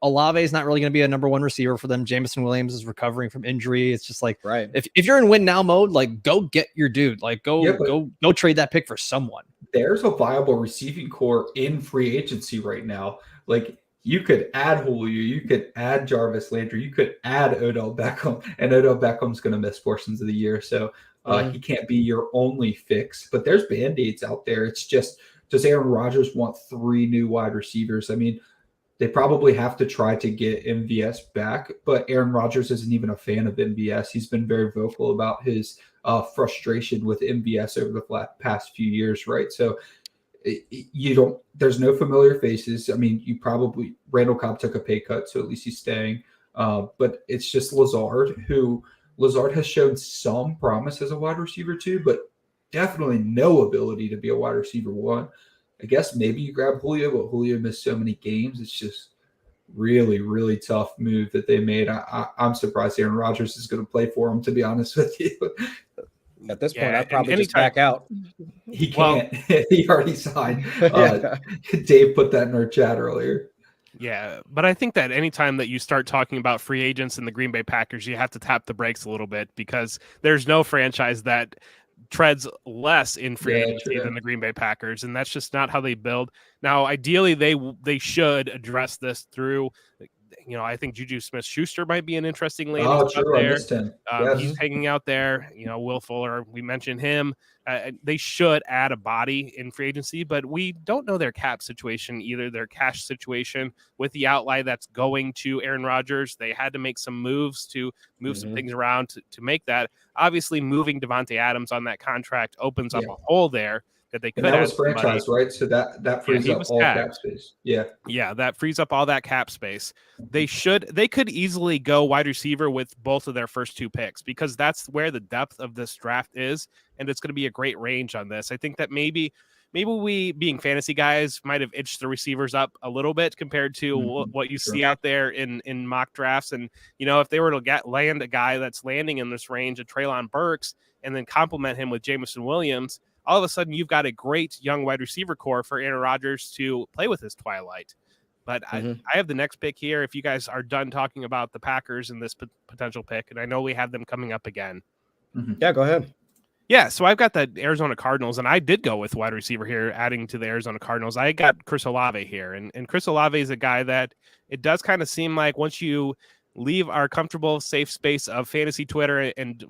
Olave is not really going to be a number 1 receiver for them. Jameson Williams is recovering from injury. It's just like, if you're in win now mode, like go get your dude, like go trade that pick for someone. There's a viable receiving core in free agency right now. Like you could add Julio, you could add Jarvis Landry, you could add Odell Beckham, and Odell Beckham's going to miss portions of the year. So he can't be your only fix, but there's Band-Aids out there. It's just, does Aaron Rodgers want 3 new wide receivers? I mean, they probably have to try to get MVS back, but Aaron Rodgers isn't even a fan of MVS. He's been very vocal about his frustration with MVS over the past few years, right? So there's no familiar faces. I mean, Randall Cobb took a pay cut, so at least he's staying. But it's just Lazard has shown some promise as a wide receiver too, but definitely no ability to be a wide receiver 1. I guess maybe you grab Julio, but Julio missed so many games. It's just really, really tough move that they made. I'm surprised Aaron Rodgers is going to play for him, to be honest with you. At this point, I'd probably just back out. He can't. He already signed. Dave put that in our chat earlier. Yeah, but I think that anytime that you start talking about free agents in the Green Bay Packers, you have to tap the brakes a little bit, because there's no franchise that treads less in free agency than the Green Bay Packers, and that's just not how they build. Now, ideally, they should address this through, I think Juju Smith-Schuster might be an interesting landing spot there. He's hanging out there. Will Fuller, we mentioned him. They should add a body in free agency, but we don't know their cap situation either, their cash situation with the outlay that's going to Aaron Rodgers. They had to make some moves to move some things around to make that. Obviously, moving Davante Adams on that contract opens up a hole there that they could. And that was franchise, right? So that frees up all cap space. Yeah, that frees up all that cap space. They could easily go wide receiver with both of their first 2 picks, because that's where the depth of this draft is, and it's going to be a great range on this. I think that maybe we, being fantasy guys, might have inched the receivers up a little bit compared to what you see out there in mock drafts. And if they were to land a guy that's landing in this range, a Treylon Burks, and then complement him with Jameson Williams, all of a sudden you've got a great young wide receiver core for Aaron Rodgers to play with his twilight. But I have the next pick here. If you guys are done talking about the Packers and this potential pick, and I know we have them coming up again. Yeah, go ahead. Yeah, so I've got the Arizona Cardinals, and I did go with wide receiver here, adding to the Arizona Cardinals. I got Chris Olave here, and Chris Olave is a guy that it does kind of seem like once you leave our comfortable, safe space of fantasy Twitter and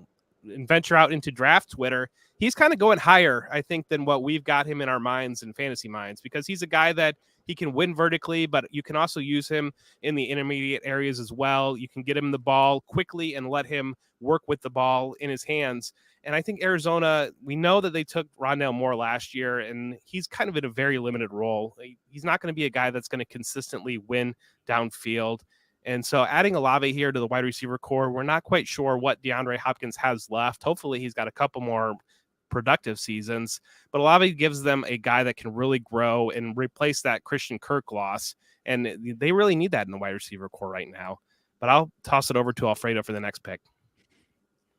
venture out into draft Twitter, he's kind of going higher, I think, than what we've got him in our minds and fantasy minds, because he's a guy that he can win vertically, but you can also use him in the intermediate areas as well. You can get him the ball quickly and let him work with the ball in his hands. And I think Arizona, we know that they took Rondale Moore last year, and he's kind of in a very limited role. He's not going to be a guy that's going to consistently win downfield. And so adding Olave here to the wide receiver core, we're not quite sure what DeAndre Hopkins has left. Hopefully he's got a couple more productive seasons, but Olave gives them a guy that can really grow and replace that Christian Kirk loss. And they really need that in the wide receiver core right now. But I'll toss it over to Alfredo for the next pick.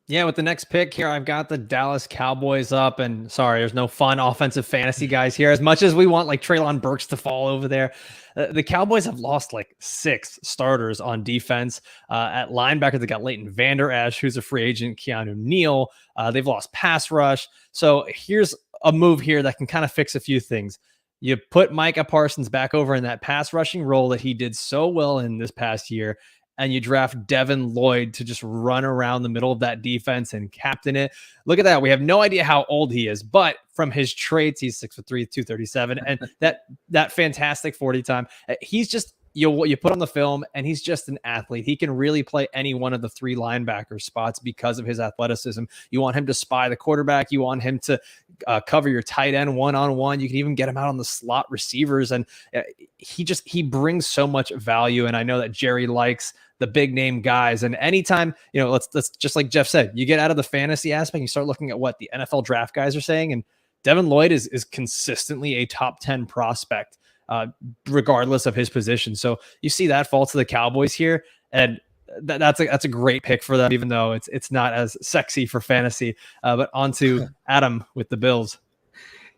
Yeah, with the next pick here, I've got the Dallas Cowboys up, and sorry, there's no fun offensive fantasy guys here. As much as we want like Treylon Burks to fall over there, the Cowboys have lost like 6 starters on defense. At linebacker, they got Leighton Vander Esch, who's a free agent, Keanu Neal. They've lost pass rush. So here's a move here that can kind of fix a few things. You put Micah Parsons back over in that pass rushing role that he did so well in this past year, and you draft Devin Lloyd to just run around the middle of that defense and captain it. Look at that. We have no idea how old he is, but from his traits, he's 6'3", 237, and that fantastic 40 time. He's just, you put on the film, and he's just an athlete. He can really play any one of the 3 linebacker spots because of his athleticism. You want him to spy the quarterback. You want him to cover your tight end one-on-one. You can even get him out on the slot receivers, and he brings so much value. And I know that Jerry likes the big name guys. And anytime, let's just like Jeff said, you get out of the fantasy aspect, you start looking at what the NFL draft guys are saying, and Devin Lloyd is consistently a top 10 prospect, regardless of his position. So you see that fall to the Cowboys here, and that's a great pick for them, even though it's not as sexy for fantasy. But on to Adam with the Bills.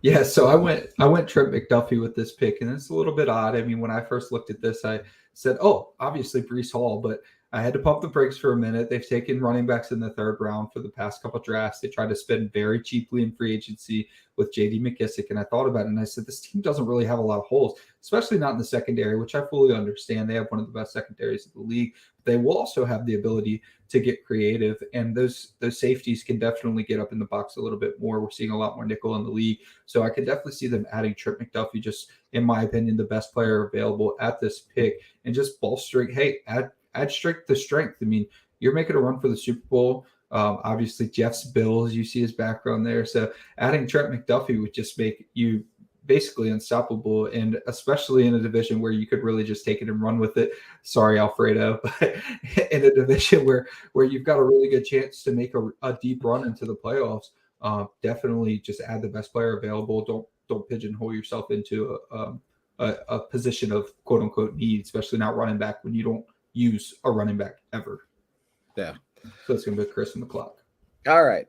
Yeah, so I went Trent McDuffie with this pick, and it's a little bit odd. I mean, when I first looked at this, I said, oh, obviously Breece Hall, but I had to pump the brakes for a minute. They've taken running backs in the 3rd round for the past couple drafts. They tried to spend very cheaply in free agency with J.D. McKissick, and I thought about it, and I said, this team doesn't really have a lot of holes, especially not in the secondary, which I fully understand. They have one of the best secondaries of the league. They will also have the ability to get creative, and those safeties can definitely get up in the box a little bit more. We're seeing a lot more nickel in the league, so I could definitely see them adding Trent McDuffie, just in my opinion, the best player available at this pick, and just bolstering. Hey, add strength to strength. I mean, you're making a run for the Super Bowl. Obviously, Jeff's Bills, you see his background there. So adding Trent McDuffie would just make you basically unstoppable, and especially in a division where you could really just take it and run with it. Sorry, Alfredo, but in a division where you've got a really good chance to make a deep run into the playoffs, definitely just add the best player available. Don't pigeonhole yourself into a position of quote unquote need, especially not running back when you don't use a running back ever. Yeah. So it's going to be Chris on the clock. All right.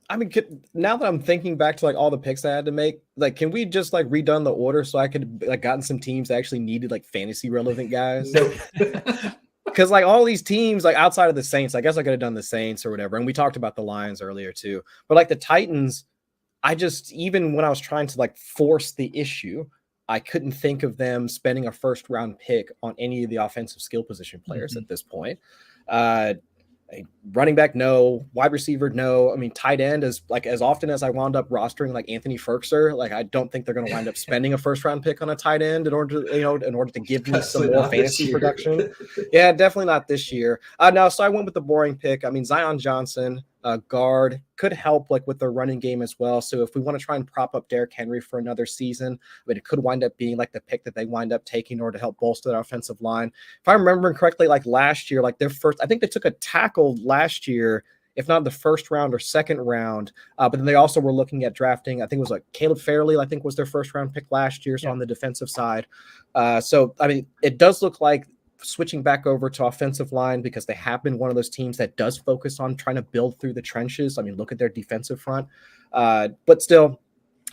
I mean, now that I'm thinking back to like all the picks I had to make, like, can we just like redone the order so I could like gotten some teams that actually needed like fantasy relevant guys? Nope. Because like all these teams, like outside of the Saints, I guess I could have done the Saints or whatever. And we talked about the Lions earlier too. But like the Titans, even when I was trying to like force the issue, I couldn't think of them spending a 1st round pick on any of the offensive skill position players at this point. Running back, no. Wide receiver, no. I mean, tight end is like as often as I wound up rostering like Anthony Ferkser, like I don't think they're going to wind up spending a 1st round pick on a tight end in order to give me some more fantasy production. Yeah, definitely not this year. No, so I went with the boring pick. I mean, Zion Johnson, guard, could help like with the running game as well. So if we want to try and prop up Derrick Henry for another season, I mean, it could wind up being like the pick that they wind up taking in order to help bolster their offensive line. If I'm remembering correctly, like last year, like I think they took a tackle last year, if not the 1st round or 2nd round. But then they also were looking at drafting, I think it was like Caleb Farley, I think was their 1st round pick last year. So on the defensive side. So, I mean, it does look like switching back over to offensive line, because they have been one of those teams that does focus on trying to build through the trenches. I mean, look at their defensive front. But still,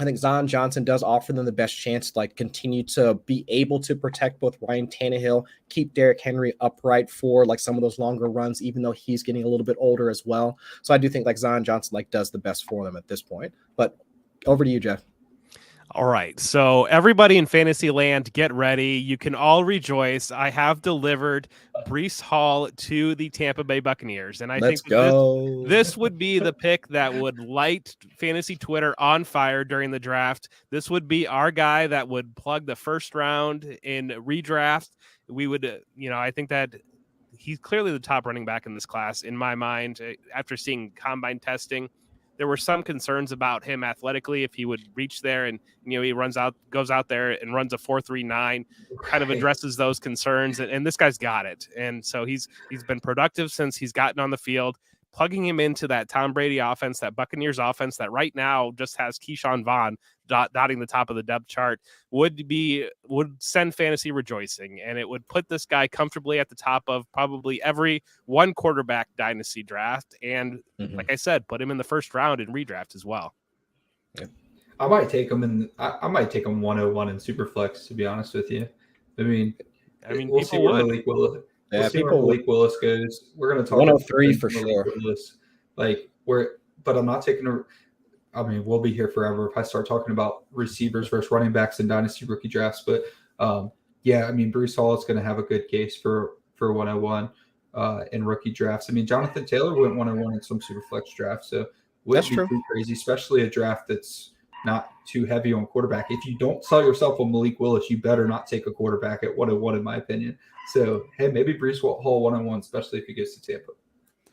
I think Zion Johnson does offer them the best chance to like continue to be able to protect both Ryan Tannehill, keep Derrick Henry upright for like some of those longer runs, even though he's getting a little bit older as well. So I do think like Zion Johnson like does the best for them at this point. But over to you, Jeff. All right. So everybody in fantasy land, get ready. You can all rejoice. I have delivered Breece Hall to the Tampa Bay Buccaneers. And I Let's think go. this would be the pick that would light fantasy Twitter on fire during the draft. This would be our guy that would plug the first round in redraft. We would, I think that he's clearly the top running back in this class in my mind. After seeing combine testing, there were some concerns about him athletically if he would reach there, and he goes out there and runs a 4.39, kind of addresses those concerns, and this guy's got it. And so he's been productive since he's gotten on the field. Plugging him into that Tom Brady offense, that Buccaneers offense that right now just has Keyshawn Vaughn dotting the top of the depth chart, would send fantasy rejoicing, and it would put this guy comfortably at the top of probably every one quarterback dynasty draft. And like I said, put him in the first round in redraft as well. Yeah. I might take him I might take him 101 in Superflex, to be honest with you. I mean, we'll see where Malik Willis. Yeah, Malik Willis goes. We're going to talk 103 for sure. Willis. But I'm not taking we'll be here forever if I start talking about receivers versus running backs in dynasty rookie drafts. But Breece Hall is going to have a good case for 101 in rookie drafts. I mean, Jonathan Taylor went 101 in some Superflex drafts, so that's wouldn't be too crazy, especially a draft that's not too heavy on quarterback. If you don't sell yourself on Malik Willis, you better not take a quarterback at 101, in my opinion. So, hey, maybe Breece Hall 101, especially if he goes to Tampa.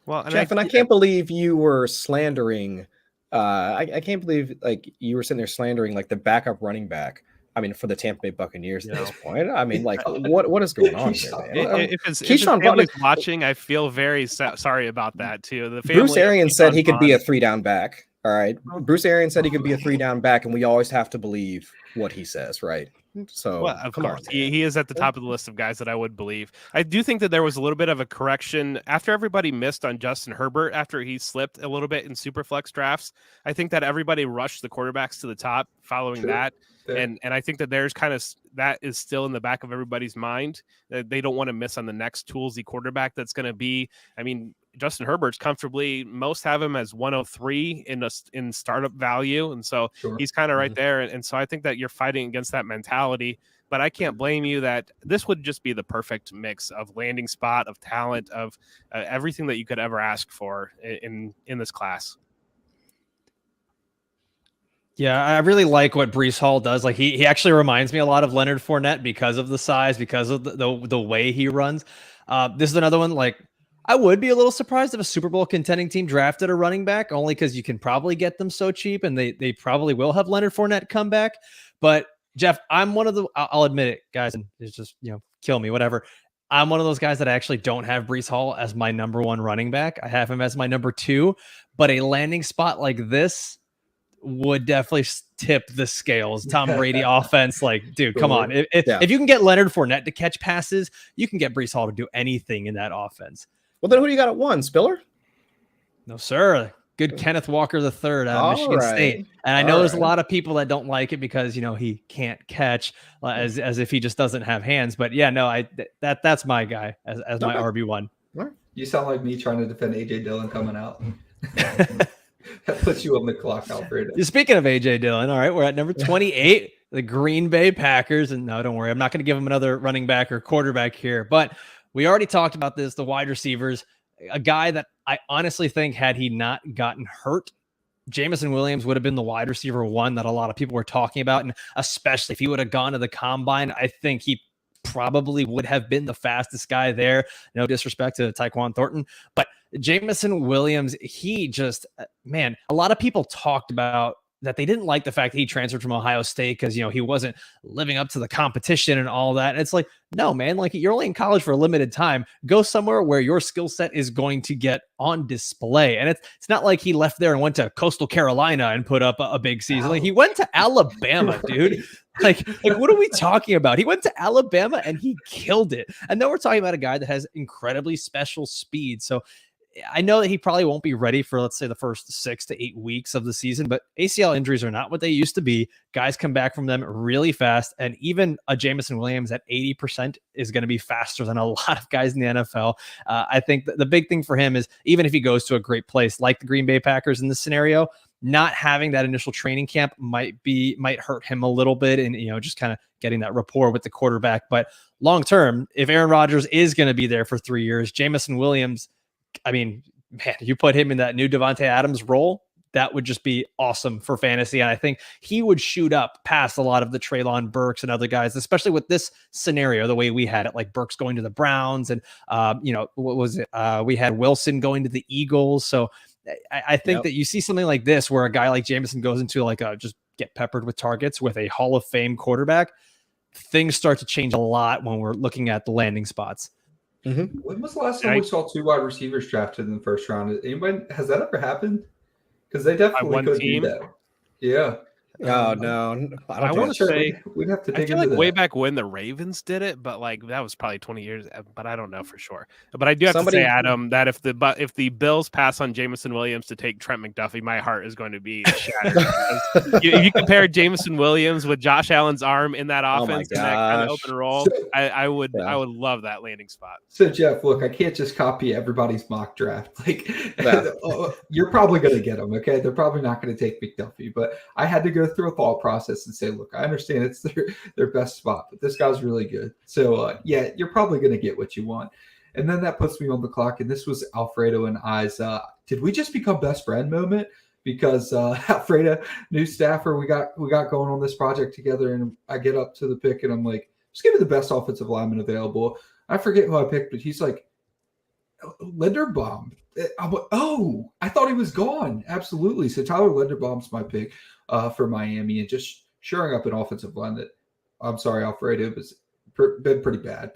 Well, Jeff, I can't believe you were slandering. I can't believe like you were sitting there slandering like the backup running back. I mean, for the Tampa Bay Buccaneers at this point. I mean, like, what is going on here, man? If his family's watching, I feel very sorry about that too. The family, Bruce Arians said he could be a 3-down back. All right, Bruce Arians said he could be a 3-down back, and we always have to believe what he says, right? So, of course, he is at the top of the list of guys that I would believe. I do think that there was a little bit of a correction after everybody missed on Justin Herbert after he slipped a little bit in Superflex drafts. I think that everybody rushed the quarterbacks to the top following that. And I think that there's kind of that is still in the back of everybody's mind that they don't want to miss on the next toolsy quarterback that's going to be. I mean, Justin Herbert's comfortably, most have him as 103 in startup value. And so he's kind of right there. And so I think that you're fighting against that mentality, but I can't blame you that this would just be the perfect mix of landing spot, of talent, of everything that you could ever ask for in this class. Yeah, I really like what Breece Hall does. Like he actually reminds me a lot of Leonard Fournette because of the size, because of the way he runs. This is another one. Like I would be a little surprised if a Super Bowl contending team drafted a running back, only because you can probably get them so cheap, and they probably will have Leonard Fournette come back. But Jeff, I'm one of the. I'll admit it, guys, and it's just kill me, whatever. I'm one of those guys that I actually don't have Breece Hall as my number one running back. I have him as my number two, but a landing spot like this would definitely tip the scales. Tom Brady offense, like, dude, come on. If you can get Leonard Fournette to catch passes, you can get Breece Hall to do anything in that offense. Well, then who do you got at 1, Spiller? No, sir. Good Kenneth Walker III out of Michigan State. And I know there's a lot of people that don't like it because, he can't catch as if he just doesn't have hands. But yeah, no, that's my guy as my RB1. You sound like me trying to defend AJ Dillon coming out. That puts you on the clock, Alfredo. Speaking of A.J. Dillon, all right, we're at number 28, the Green Bay Packers. And no, don't worry, I'm not going to give him another running back or quarterback here. But we already talked about this, the wide receivers, a guy that I honestly think had he not gotten hurt, Jameson Williams would have been the wide receiver 1 that a lot of people were talking about. And especially if he would have gone to the combine, I think he probably would have been the fastest guy there. No disrespect to Tyquan Thornton, but Jameson Williams, he just, man, a lot of people talked about that they didn't like the fact that he transferred from Ohio State because, he wasn't living up to the competition and all that. And it's like, no, man, like you're only in college for a limited time. Go somewhere where your skill set is going to get on display. And it's not like he left there and went to Coastal Carolina and put up a big season. Like he went to Alabama, dude. Like what are we talking about? He went to Alabama and he killed it. And then we're talking about a guy that has incredibly special speed. So I know that he probably won't be ready for, let's say, the first 6 to 8 weeks of the season, but ACL injuries are not what they used to be. Guys come back from them really fast. And even a Jameson Williams at 80% is going to be faster than a lot of guys in the NFL. I think the big thing for him is, even if he goes to a great place like the Green Bay Packers in this scenario, not having that initial training camp might hurt him a little bit, and just kind of getting that rapport with the quarterback. But long term, if Aaron Rodgers is going to be there for 3 years, Jameson Williams, I mean, man, you put him in that new Devontae Adams role, that would just be awesome for fantasy. And I think he would shoot up past a lot of the Treylon Burks and other guys, especially with this scenario, the way we had it, like Burks going to the Browns, and what was it? We had Wilson going to the Eagles. So I think that you see something like this, where a guy like Jameson goes into just get peppered with targets with a Hall of Fame quarterback. Things start to change a lot when we're looking at the landing spots. Mm-hmm. When was the last time we saw 2 wide receivers drafted in the first round? Has that ever happened? Because they definitely could do that. Yeah. Oh no! I want to say we'd have to. I feel like way back when the Ravens did it, but that was probably 20 years. But I don't know for sure. But I do have to say, Adam, that if the Bills pass on Jameson Williams to take Trent McDuffie, my heart is going to be shattered. If you compare Jameson Williams with Josh Allen's arm in that offense in that kind of open role, I would love that landing spot. So Jeff, look, I can't just copy everybody's mock draft. You're probably going to get them. Okay, they're probably not going to take McDuffie, but I had to go through a thought process and say, look, I understand it's their best spot, but this guy's really good. So you're probably going to get what you want. And then that puts me on the clock. And this was Alfredo and I's did we just become best friend moment? Because Alfredo, new staffer, we got going on this project together, and I get up to the pick and I'm like, just give me the best offensive lineman available. I forget who I picked, but he's like, Linderbaum. I'm like, oh, I thought he was gone. Absolutely. So Tyler Linderbaum's my pick for Miami, and just shoring up an offensive line that, I'm sorry, Alfredo, has been pretty bad.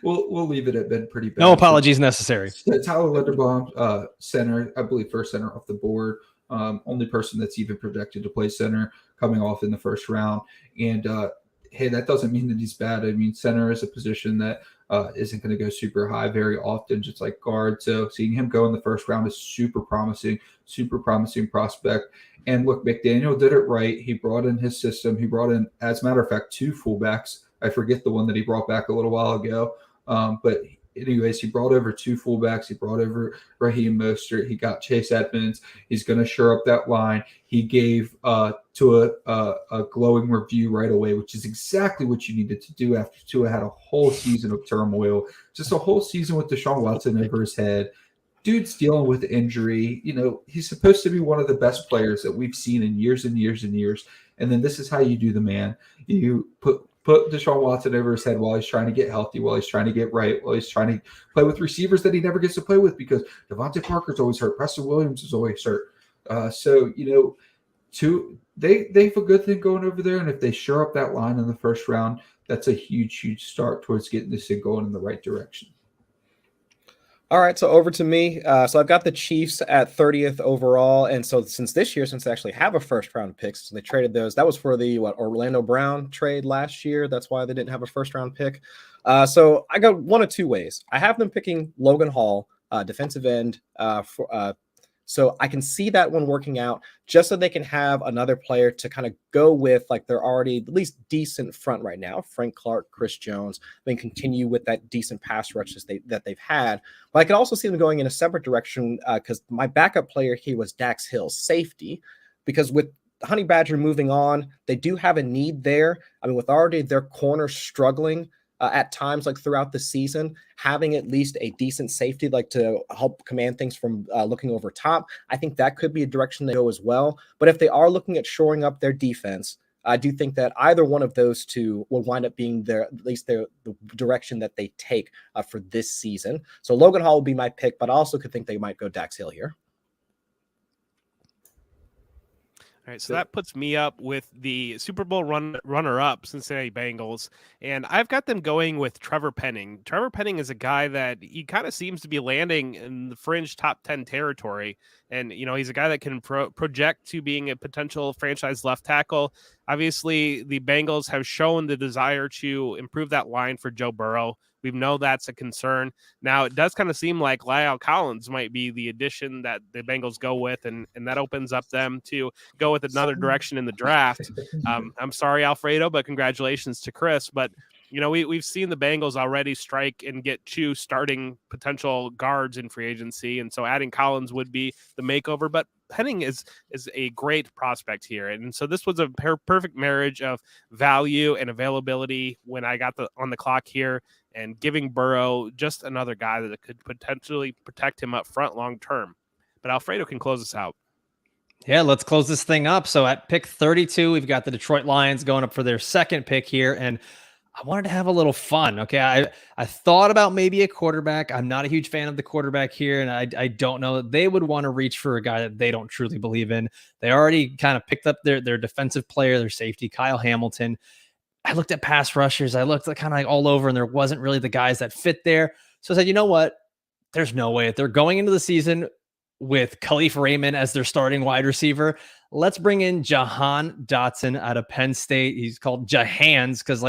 we'll leave it at been pretty bad. No apologies necessary. So Tyler Linderbaum, center, I believe first center off the board. Only person that's even projected to play center coming off in the first round. And hey, that doesn't mean that he's bad. I mean, center is a position that isn't going to go super high very often, just like guard. So seeing him go in the first round is super promising prospect. And look, McDaniel did it right. He brought in his system. He brought in, as a matter of fact, 2 fullbacks. I forget the one that he brought back a little while ago. But anyways, he brought over 2 fullbacks. He brought over Raheem Mostert. He got Chase Edmonds. He's going to shore up that line. He gave Tua a glowing review right away, which is exactly what you needed to do after Tua had a whole season of turmoil, just a whole season with Deshaun Watson over his head. Dude's dealing with injury. He's supposed to be one of the best players that we've seen in years and years and years. And then this is how you do the man. You put Deshaun Watson over his head while he's trying to get healthy, while he's trying to get right, while he's trying to play with receivers that he never gets to play with, because Devontae Parker's always hurt. Preston Williams is always hurt. They have a good thing going over there. And if they shore up that line in the first round, that's a huge, huge start towards getting this thing going in the right direction. All right, so over to me. So I've got the Chiefs at 30th overall. And so since they actually have a first-round pick, so they traded those. That was for the Orlando Brown trade last year. That's why they didn't have a first-round pick. So I go one of 2 ways. I have them picking Logan Hall, defensive end, so I can see that one working out, just so they can have another player to kind of go with, like they're already at least decent front right now. Frank Clark, Chris Jones, then continue with that decent pass rush that they've had. But I could also see them going in a separate direction, because my backup player here was Dax Hill, safety, because with Honey Badger moving on, they do have a need there. I mean, with already their corner struggling at times, like throughout the season, having at least a decent safety, like to help command things from looking over top, I think that could be a direction they go as well. But if they are looking at shoring up their defense, I do think that either one of those 2 will wind up being the direction that they take for this season. So Logan Hall will be my pick, but I also could think they might go Dax Hill here. All right, so that puts me up with the Super Bowl runner-up, Cincinnati Bengals, and I've got them going with Trevor Penning. Trevor Penning is a guy that he kind of seems to be landing in the fringe top 10 territory, and he's a guy that can project to being a potential franchise left tackle. Obviously, the Bengals have shown the desire to improve that line for Joe Burrow. We know that's a concern. Now, it does kind of seem like La'el Collins might be the addition that the Bengals go with, and that opens up them to go with another direction in the draft. I'm sorry, Alfredo, but congratulations to Chris. But we've seen the Bengals already strike and get 2 starting potential guards in free agency, and so adding Collins would be the makeover. But Penning is a great prospect here, and so this was a perfect marriage of value and availability when I got on the clock here, and giving Burrow just another guy that could potentially protect him up front long term. But Alfredo can close us out. Yeah, let's close this thing up. So at pick 32, we've got the Detroit Lions going up for their second pick here, and I wanted to have a little fun. Okay. I thought about maybe a quarterback. I'm not a huge fan of the quarterback here, and I don't know that they would want to reach for a guy that they don't truly believe in. They already kind of picked up their defensive player, their safety, Kyle Hamilton. I looked at pass rushers. I looked kind of like all over, and there wasn't really the guys that fit there. So I said, you know what? There's no way. If they're going into the season with Khalif Raymond as their starting wide receiver, let's bring in Jahan Dotson out of Penn State. He's called Jahans because,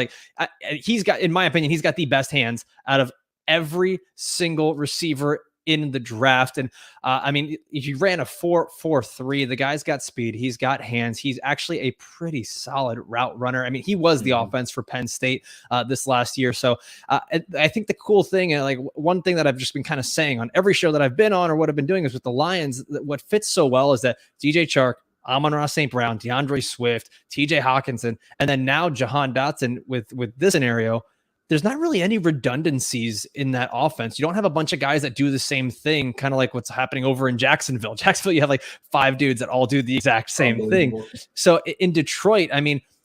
he's got, in my opinion, he's got the best hands out of every single receiver in the draft. And if you ran a 4.43, the guy's got speed. He's got hands. He's actually a pretty solid route runner. He was the offense for Penn State this last year. So I think the cool thing, and one thing that I've just been kind of saying on every show that I've been on or what I've been doing is with the Lions, what fits so well is that DJ Chark, Amon-Ra St. Brown, DeAndre Swift, TJ Hawkinson, and then now Jahan Dotson with this scenario, there's not really any redundancies in that offense. You don't have a bunch of guys that do the same thing, kind of like what's happening over in Jacksonville. You have 5 dudes that all do the exact same thing. So in Detroit,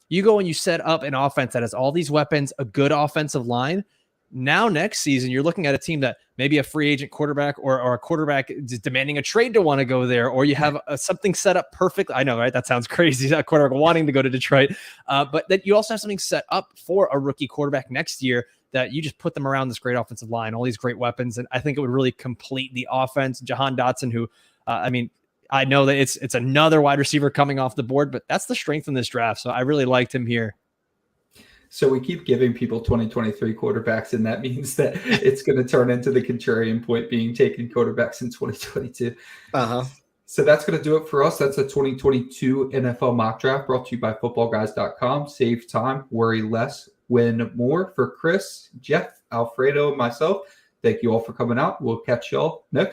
you go and you set up an offense that has all these weapons, a good offensive line. Now next season, you're looking at a team that maybe a free agent quarterback or a quarterback is demanding a trade to want to go there, or you have something set up perfectly. I know, right? That sounds crazy. That quarterback wanting to go to Detroit, but that you also have something set up for a rookie quarterback next year that you just put them around this great offensive line, all these great weapons, and I think it would really complete the offense. Jahan Dotson, who, I know that it's another wide receiver coming off the board, but that's the strength in this draft. So I really liked him here. So we keep giving people 2023 quarterbacks, and that means that it's going to turn into the contrarian point being taken quarterbacks in 2022. So that's going to do it for us. That's a 2022 NFL mock draft brought to you by Footballguys.com. Save time, worry less, win more. For Chris, Jeff, Alfredo, and myself, thank you all for coming out. We'll catch y'all next